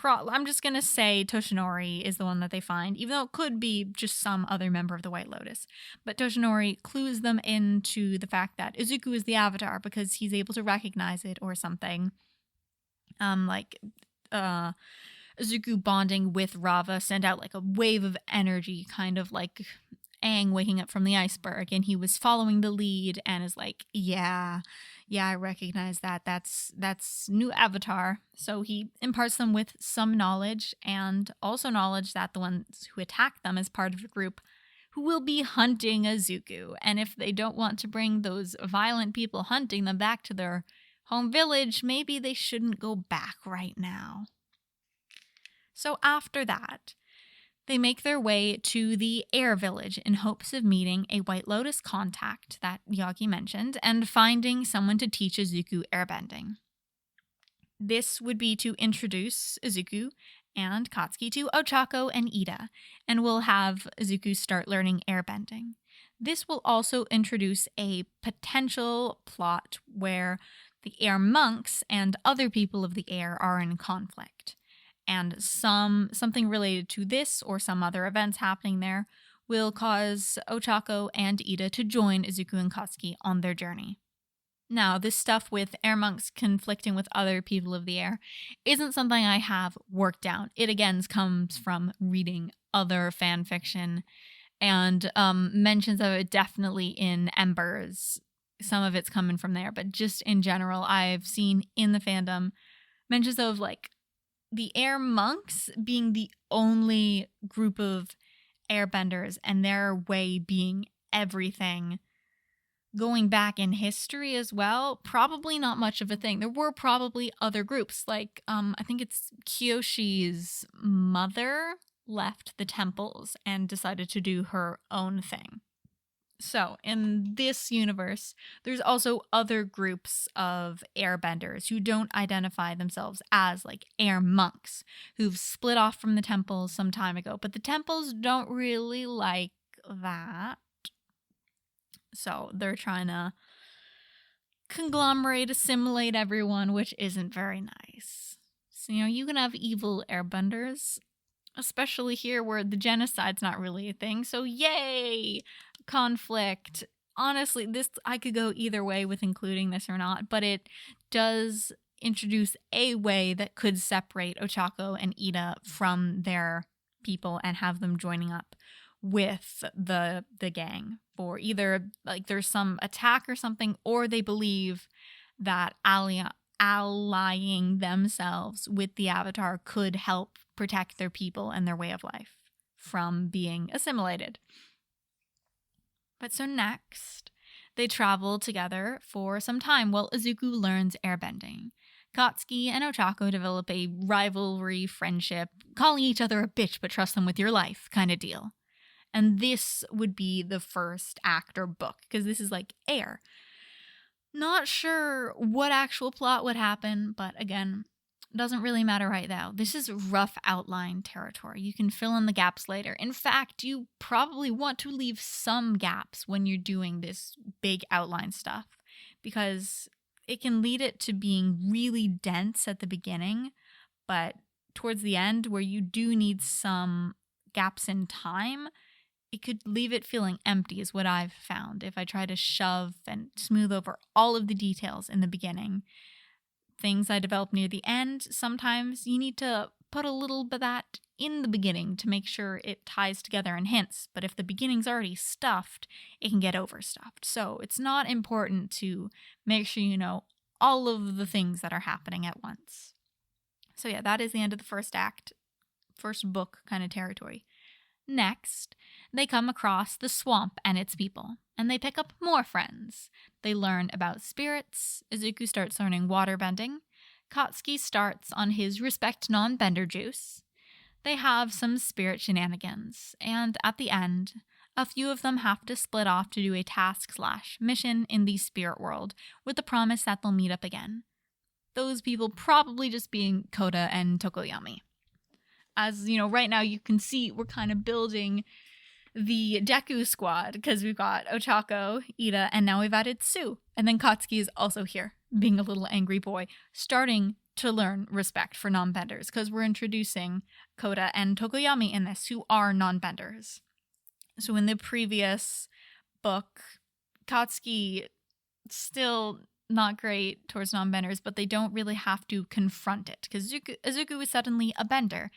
I'm just going to say Toshinori is the one that they find, even though it could be just some other member of the White Lotus. But Toshinori clues them into the fact that Izuku is the Avatar because he's able to recognize it or something. Izuku bonding with Rava sent out like a wave of energy, kind of like Aang waking up from the iceberg, and he was following the lead and is like, yeah, I recognize that. That's new avatar. So he imparts them with some knowledge, and also knowledge that the ones who attack them as part of a group who will be hunting Izuku. And if they don't want to bring those violent people hunting them back to their home village, maybe they shouldn't go back right now. So after that, they make their way to the air village in hopes of meeting a White Lotus contact that Yagi mentioned and finding someone to teach Izuku airbending. This would be to introduce Izuku and Katsuki to Ochako and Ida, and will have Izuku start learning airbending. This will also introduce a potential plot where the air monks and other people of the air are in conflict. And something related to this or some other events happening there will cause Ochako and Ida to join Izuku and Katsuki on their journey. Now, this stuff with air monks conflicting with other people of the air isn't something I have worked out. It again comes from reading other fan fiction and mentions of it definitely in Embers. Some of it's coming from there, but just in general, I've seen in the fandom mentions of like the air monks being the only group of airbenders and their way being everything. Going back in history as well, probably not much of a thing. There were probably other groups, like I think it's Kyoshi's mother left the temples and decided to do her own thing. So, in this universe, there's also other groups of airbenders who don't identify themselves as like air monks, who've split off from the temples some time ago, but the temples don't really like that. So, they're trying to conglomerate, assimilate everyone, which isn't very nice. So, you can have evil airbenders, especially here where the genocide's not really a thing. So, yay! Conflict. Honestly, this I could go either way with including this or not, but it does introduce a way that could separate Ochako and Ida from their people and have them joining up with the gang for either like there's some attack or something, or they believe that allying themselves with the Avatar could help protect their people and their way of life from being assimilated. But so next, they travel together for some time while Izuku learns airbending. Katsuki and Ochako develop a rivalry friendship, calling each other a bitch but trust them with your life kind of deal. And this would be the first act or book, because this is like air. Not sure what actual plot would happen, but again, doesn't really matter right now. This is rough outline territory. You can fill in the gaps later. In fact, you probably want to leave some gaps when you're doing this big outline stuff, because it can lead it to being really dense at the beginning, but towards the end where you do need some gaps in time, it could leave it feeling empty is what I've found if I try to shove and smooth over all of the details in the beginning. Things I develop near the end, sometimes you need to put a little bit of that in the beginning to make sure it ties together and hints. But if the beginning's already stuffed, it can get overstuffed. So it's not important to make sure you know all of the things that are happening at once. So yeah, that is the end of the first act, first book kind of territory. Next, they come across the swamp and its people, and they pick up more friends. They learn about spirits. Izuku starts learning waterbending. Katsuki starts on his respect non-bender juice. They have some spirit shenanigans, and at the end, a few of them have to split off to do a task/mission in the spirit world with the promise that they'll meet up again. Those people probably just being Kota and Tokoyami. As you know, right now you can see we're kind of building the Deku squad because we've got Ochako, Ida, and now we've added Sue. And then Katsuki is also here, being a little angry boy, starting to learn respect for non-benders because we're introducing Kota and Tokoyami in this, who are non-benders. So in the previous book, Katsuki still not great towards non-benders, but they don't really have to confront it because Izuku is suddenly a bender,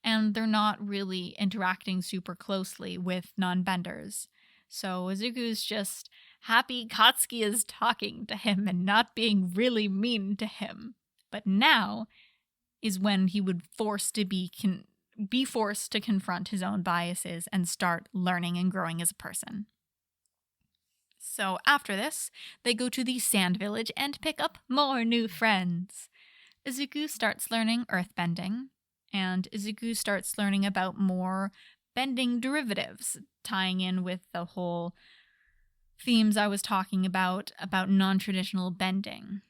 and they're not really interacting super closely with non-benders. So Izuku's just happy Katsuki is talking to him and not being really mean to him. But now is when he would be forced to confront his own biases and start learning and growing as a person. So after this, they go to the Sand Village and pick up more new friends. Izuku starts learning earthbending, and Izuku starts learning about more bending derivatives, tying in with the whole themes I was talking about non-traditional bending.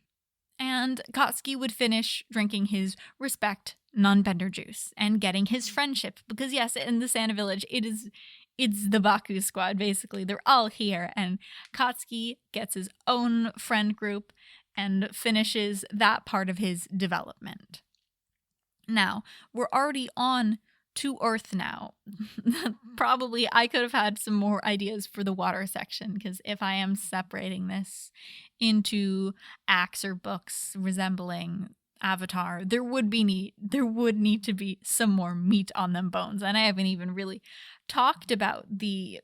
And Katsuki would finish drinking his respect non-bender juice and getting his friendship, because yes, in the Sand Village, it's the Baku squad, basically. They're all here, and Katsuki gets his own friend group and finishes that part of his development. Now, we're already on to Earth now. Probably I could have had some more ideas for the water section, because if I am separating this into acts or books resembling Avatar, there would need to be some more meat on them bones. And I haven't even really talked about the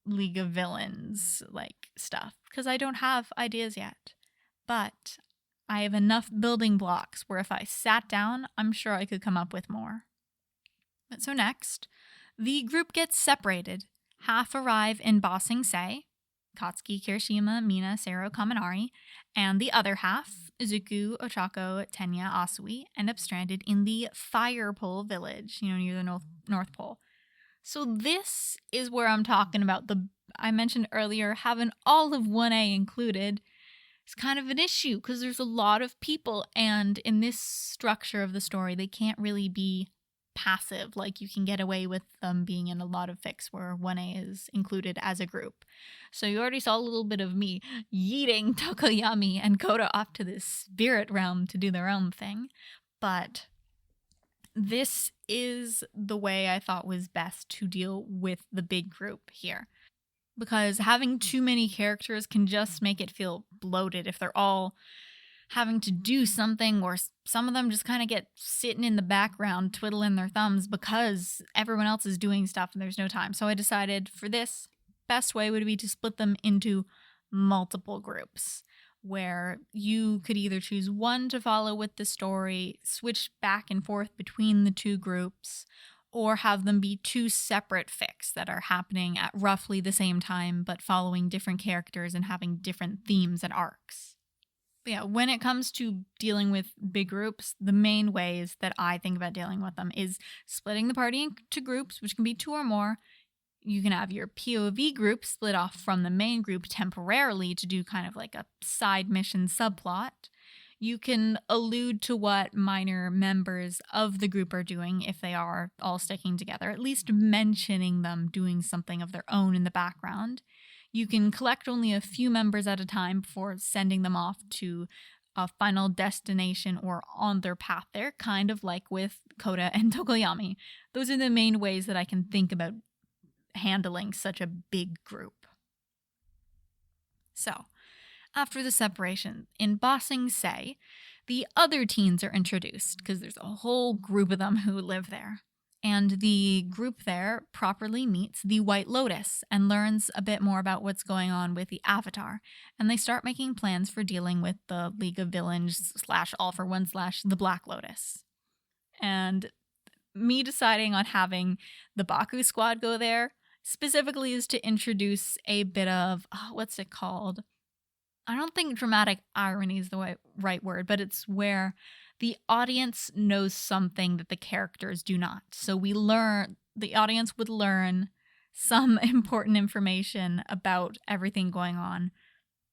League of Villains like stuff, because I don't have ideas yet. But I have enough building blocks where if I sat down, I'm sure I could come up with more. But so next, the group gets separated. Half arrive in Ba Sing Se, Katsuki, Kirishima, Mina, Sero, Kaminari, and the other half, Izuku, Ochako, Tenya, Asui, end up stranded in the Fire Pole village, near the North Pole. So this is where I'm talking about I mentioned earlier, having all of 1A included is kind of an issue because there's a lot of people, and in this structure of the story, they can't really be passive. Like, you can get away with them being in a lot of fics where 1A is included as a group. So you already saw a little bit of me yeeting Tokoyami and Koda off to this spirit realm to do their own thing. But this is the way I thought was best to deal with the big group here. Because having too many characters can just make it feel bloated if they're all having to do something, or some of them just kind of get sitting in the background twiddling their thumbs because everyone else is doing stuff and there's no time. So I decided for this, best way would be to split them into multiple groups, where you could either choose one to follow with the story, switch back and forth between the two groups, or have them be two separate fics that are happening at roughly the same time but following different characters and having different themes and arcs. But yeah, when it comes to dealing with big groups, the main ways that I think about dealing with them is splitting the party into groups, which can be 2 or more. You can have your POV group split off from the main group temporarily to do kind of like a side mission subplot. You can allude to what minor members of the group are doing if they are all sticking together, at least mentioning them doing something of their own in the background. You can collect only a few members at a time before sending them off to a final destination or on their path there, kind of like with Koda and Tokoyami. Those are the main ways that I can think about handling such a big group. So, after the separation, in Ba Sing Se, the other teens are introduced because there's a whole group of them who live there. And the group there properly meets the White Lotus and learns a bit more about what's going on with the Avatar. And they start making plans for dealing with the League of Villains / All for One / the Black Lotus. And me deciding on having the Baku squad go there specifically is to introduce a bit of, what's it called? I don't think dramatic irony is the right word, but it's where the audience knows something that the characters do not. So the audience would learn some important information about everything going on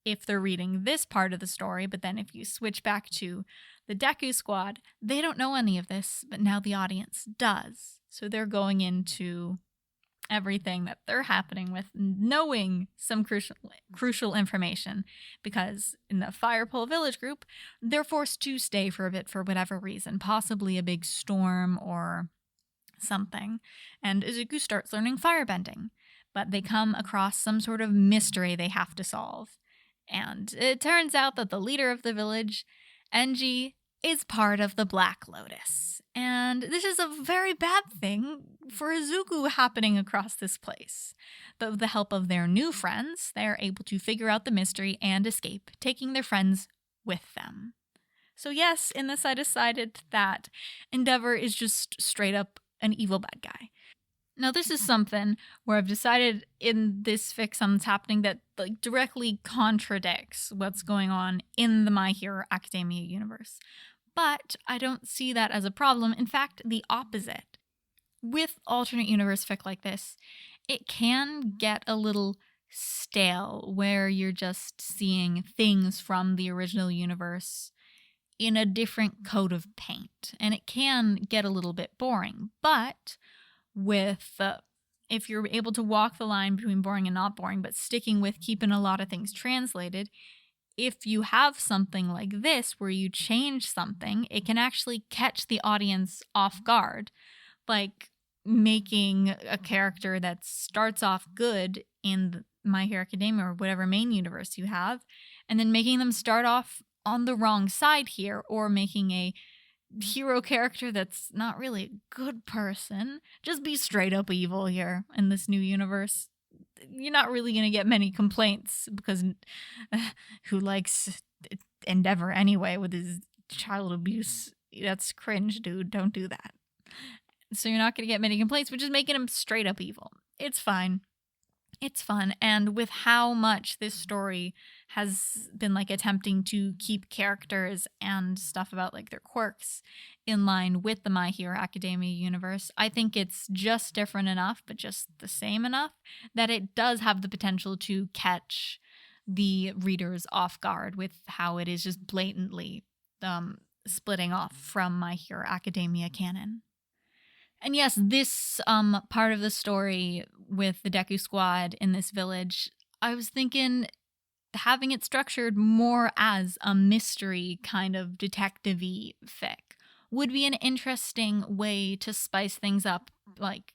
if they're reading this part of the story. But then if you switch back to the Deku squad, they don't know any of this, but now the audience does. So they're going into everything that they're happening with, knowing some crucial information, because in the Fire Pole Village group, they're forced to stay for a bit for whatever reason, possibly a big storm or something, and Izuku starts learning firebending, but they come across some sort of mystery they have to solve, And it turns out that the leader of the village, Enji, is part of the Black Lotus. And this is a very bad thing for Izuku happening across this place. But with the help of their new friends, they are able to figure out the mystery and escape, taking their friends with them. So yes, in this I decided that Endeavor is just straight up an evil bad guy. Now this is something where I've decided in this fic something's happening that like directly contradicts what's going on in the My Hero Academia universe. But I don't see that as a problem. In fact, the opposite. With alternate universe fic like this, it can get a little stale where you're just seeing things from the original universe in a different coat of paint. And it can get a little bit boring. But with if you're able to walk the line between boring and not boring, but sticking with keeping a lot of things translated, if you have something like this where you change something, it can actually catch the audience off guard. Like making a character that starts off good in My Hero Academia or whatever main universe you have, and then making them start off on the wrong side here, or making a hero character that's not really a good person just be straight up evil here in this new universe. You're not really going to get many complaints because who likes Endeavor anyway with his child abuse? That's cringe, dude. Don't do that. So you're not going to get many complaints, which is making him straight up evil. It's fine. It's fun. And with how much this story has been like attempting to keep characters and stuff about like their quirks in line with the My Hero Academia universe, I think it's just different enough, but just the same enough that it does have the potential to catch the readers off guard with how it is just blatantly splitting off from My Hero Academia canon. And yes, this part of the story with the Deku Squad in this village, I was thinking having it structured more as a mystery kind of detective-y fic would be an interesting way to spice things up, like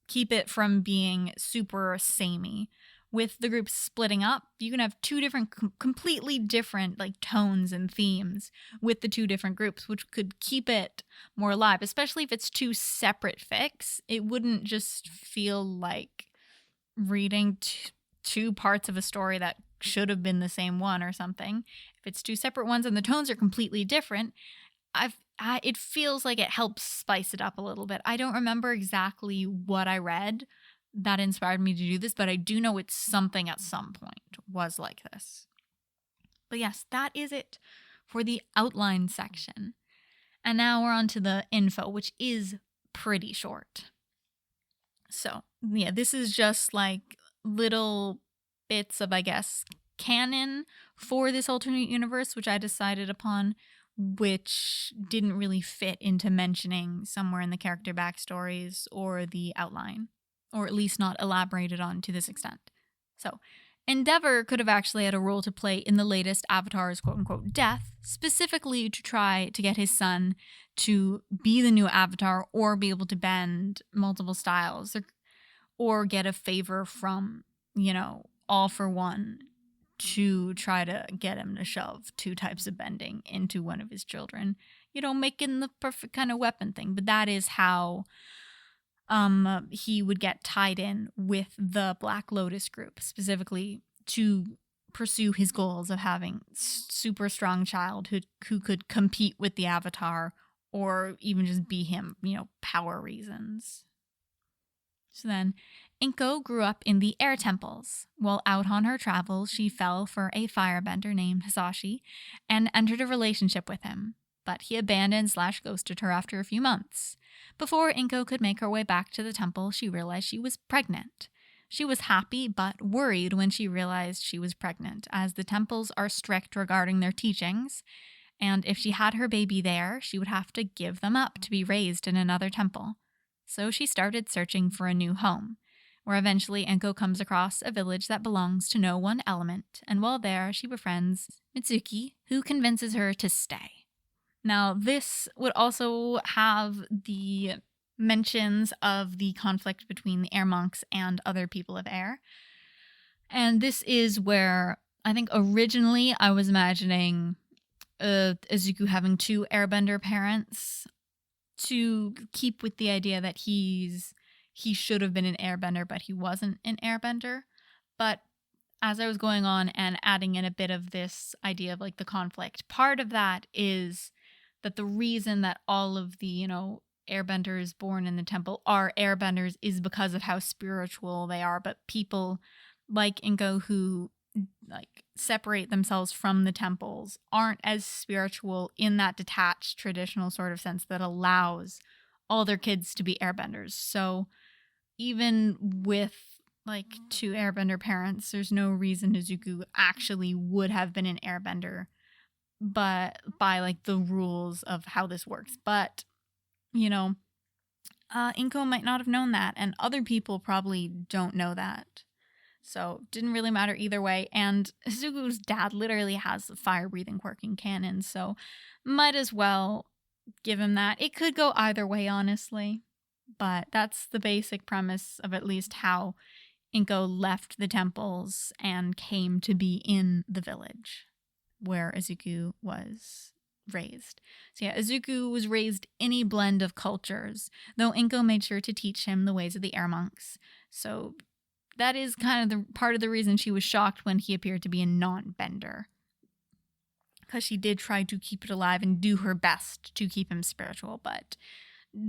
keep it from being super samey. With the group splitting up, you can have two different, completely different like tones and themes with the two different groups, which could keep it more alive, especially if it's two separate fics. It wouldn't just feel like reading two parts of a story that should have been the same one or something. If it's two separate ones and the tones are completely different, it feels like it helps spice it up a little bit. I don't remember exactly what I read that inspired me to do this, but I do know it's something at some point was like this. But yes, that is it for the outline section. And now we're on to the info, which is pretty short. So yeah, this is just like little bits of, I guess, canon for this alternate universe, which I decided upon, which didn't really fit into mentioning somewhere in the character backstories or the outline, or at least not elaborated on to this extent. So, Endeavor could have actually had a role to play in the latest Avatar's quote-unquote death, specifically to try to get his son to be the new Avatar or be able to bend multiple styles, or get a favor from, All for One to try to get him to shove two types of bending into one of his children. Making the perfect kind of weapon thing. But that is how he would get tied in with the Black Lotus group, specifically to pursue his goals of having super strong child who could compete with the Avatar or even just be him, power reasons. So then, Inko grew up in the air temples. While out on her travels, she fell for a firebender named Hisashi and entered a relationship with him. But he abandoned/ghosted her after a few months. Before Inko could make her way back to the temple, she realized she was pregnant. She was happy but worried when she realized she was pregnant, as the temples are strict regarding their teachings, and if she had her baby there, she would have to give them up to be raised in another temple. So she started searching for a new home, where eventually Inko comes across a village that belongs to no one element, and while there, she befriends Mitsuki, who convinces her to stay. Now, this would also have the mentions of the conflict between the air monks and other people of air. And this is where I think originally I was imagining Izuku having two airbender parents to keep with the idea that he should have been an airbender, but he wasn't an airbender. But as I was going on and adding in a bit of this idea of like the conflict, part of that is that the reason that all of the, airbenders born in the temple are airbenders is because of how spiritual they are. But people like Inko who like separate themselves from the temples aren't as spiritual in that detached traditional sort of sense that allows all their kids to be airbenders. So even with like two airbender parents, there's no reason Izuku actually would have been an airbender, but by like the rules of how this works. But Inko might not have known that, and other people probably don't know that. So didn't really matter either way. And Izuku's dad literally has a fire-breathing quirking cannon, so might as well give him that. It could go either way, honestly. But that's the basic premise of at least how Inko left the temples and came to be in the village where Izuku was raised. So yeah, Izuku was raised in a blend of cultures, though Inko made sure to teach him the ways of the air monks. So that is kind of the part of the reason she was shocked when he appeared to be a non-bender. Because she did try to keep it alive and do her best to keep him spiritual, but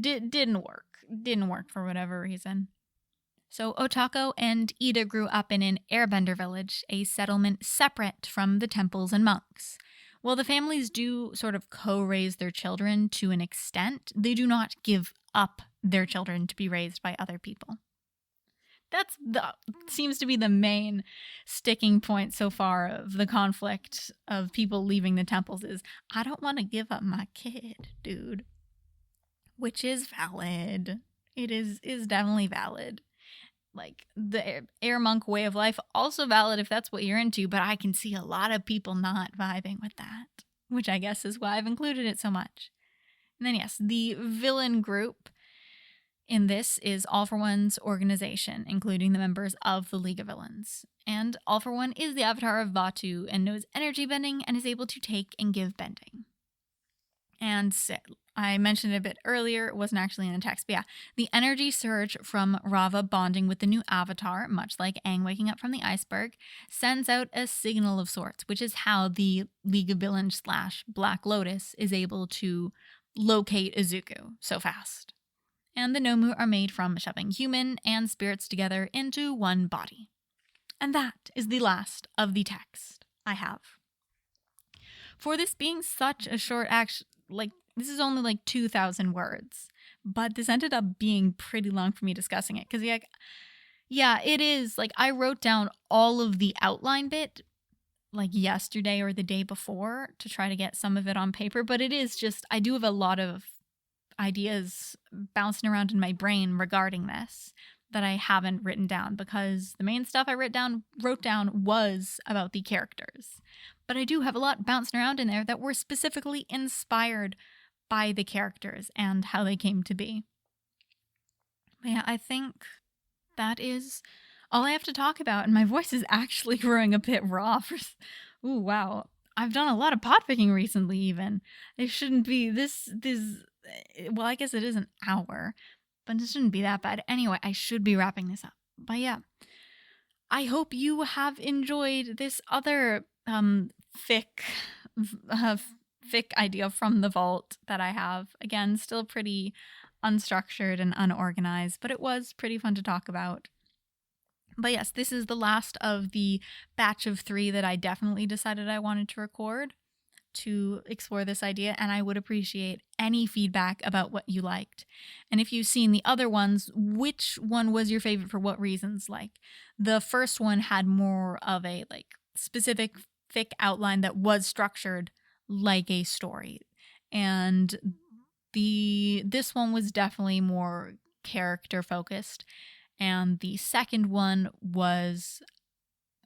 didn't work. Didn't work for whatever reason. So Otako and Ida grew up in an airbender village, a settlement separate from the temples and monks. While the families do sort of co-raise their children to an extent, they do not give up their children to be raised by other people. That's seems to be the main sticking point so far of the conflict of people leaving the temples is, I don't want to give up my kid, dude. Which is valid. It is definitely valid. Like, the air monk way of life, also valid if that's what you're into, but I can see a lot of people not vibing with that, which I guess is why I've included it so much. And then yes, the villain group in this is All for One's organization, including the members of the League of Villains. And All for One is the avatar of Vatu and knows energy bending and is able to take and give bending. And I mentioned it a bit earlier, it wasn't actually in the text, but yeah, the energy surge from Rava bonding with the new avatar, much like Aang waking up from the iceberg, sends out a signal of sorts, which is how the League of Villains / Black Lotus is able to locate Izuku so fast. And the Nomu are made from shoving human and spirits together into one body. And that is the last of the text I have. For this being such a short action, this is only like 2,000 words, but this ended up being pretty long for me discussing it. Because, yeah, it is. Like, I wrote down all of the outline bit, like, yesterday or the day before to try to get some of it on paper. But it is just, I do have a lot of ideas bouncing around in my brain regarding this that I haven't written down, because the main stuff I wrote down was about the characters. But I do have a lot bouncing around in there that were specifically inspired by the characters and how they came to be. But yeah, I think that is all I have to talk about, and my voice is actually growing a bit raw. Ooh, wow. I've done a lot of pot picking recently even. It shouldn't be this, well, I guess it is an hour, but it shouldn't be that bad. Anyway, I should be wrapping this up. But yeah, I hope you have enjoyed this other fic idea from the vault that I have. Again, still pretty unstructured and unorganized, but it was pretty fun to talk about. But yes, this is the last of the batch of 3 that I definitely decided I wanted to record to explore this idea, and I would appreciate any feedback about what you liked. And if you've seen the other ones, which one was your favorite for what reasons? Like, the first one had more of a specific thick outline that was structured like a story, and this one was definitely more character focused, and the second one was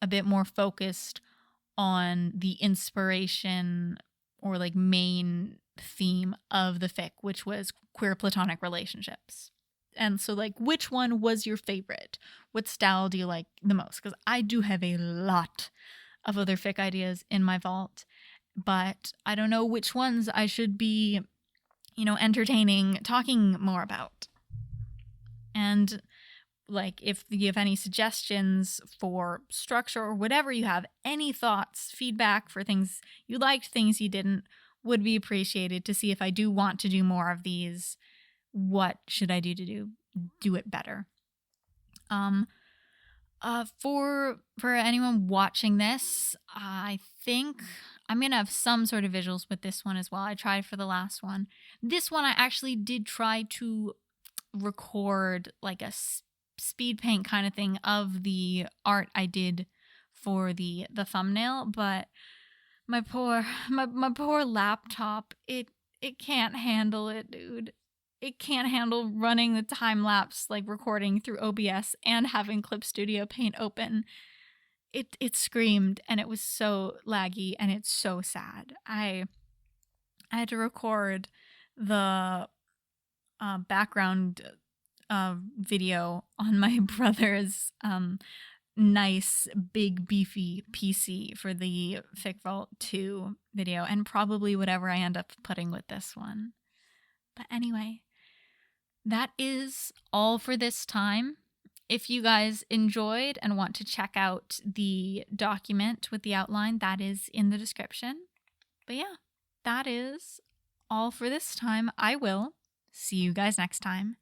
a bit more focused on the inspiration or main theme of the fic, which was queer platonic relationships. And so which one was your favorite? What style do you like the most? Because I do have a lot of other fic ideas in my vault, but I don't know which ones I should be, entertaining talking more about. And like, if you have any suggestions for structure or whatever you have, any thoughts, feedback for things you liked, things you didn't, would be appreciated to see if I do want to do more of these. What should I do to do it better? For anyone watching this, I think I'm gonna have some sort of visuals with this one as well. I tried for the last one. This one I actually did try to record like a speed paint kind of thing of the art I did for the thumbnail, but my poor laptop, it can't handle it, dude. It can't handle running the time lapse, like recording through OBS and having Clip Studio Paint open. It screamed, and it was so laggy, and it's so sad. I had to record the background video on my brother's nice big beefy PC for the Fic Vault 2 video, and probably whatever I end up putting with this one. But anyway, that is all for this time. If you guys enjoyed and want to check out the document with the outline, that is in the description. But yeah, that is all for this time. I will see you guys next time.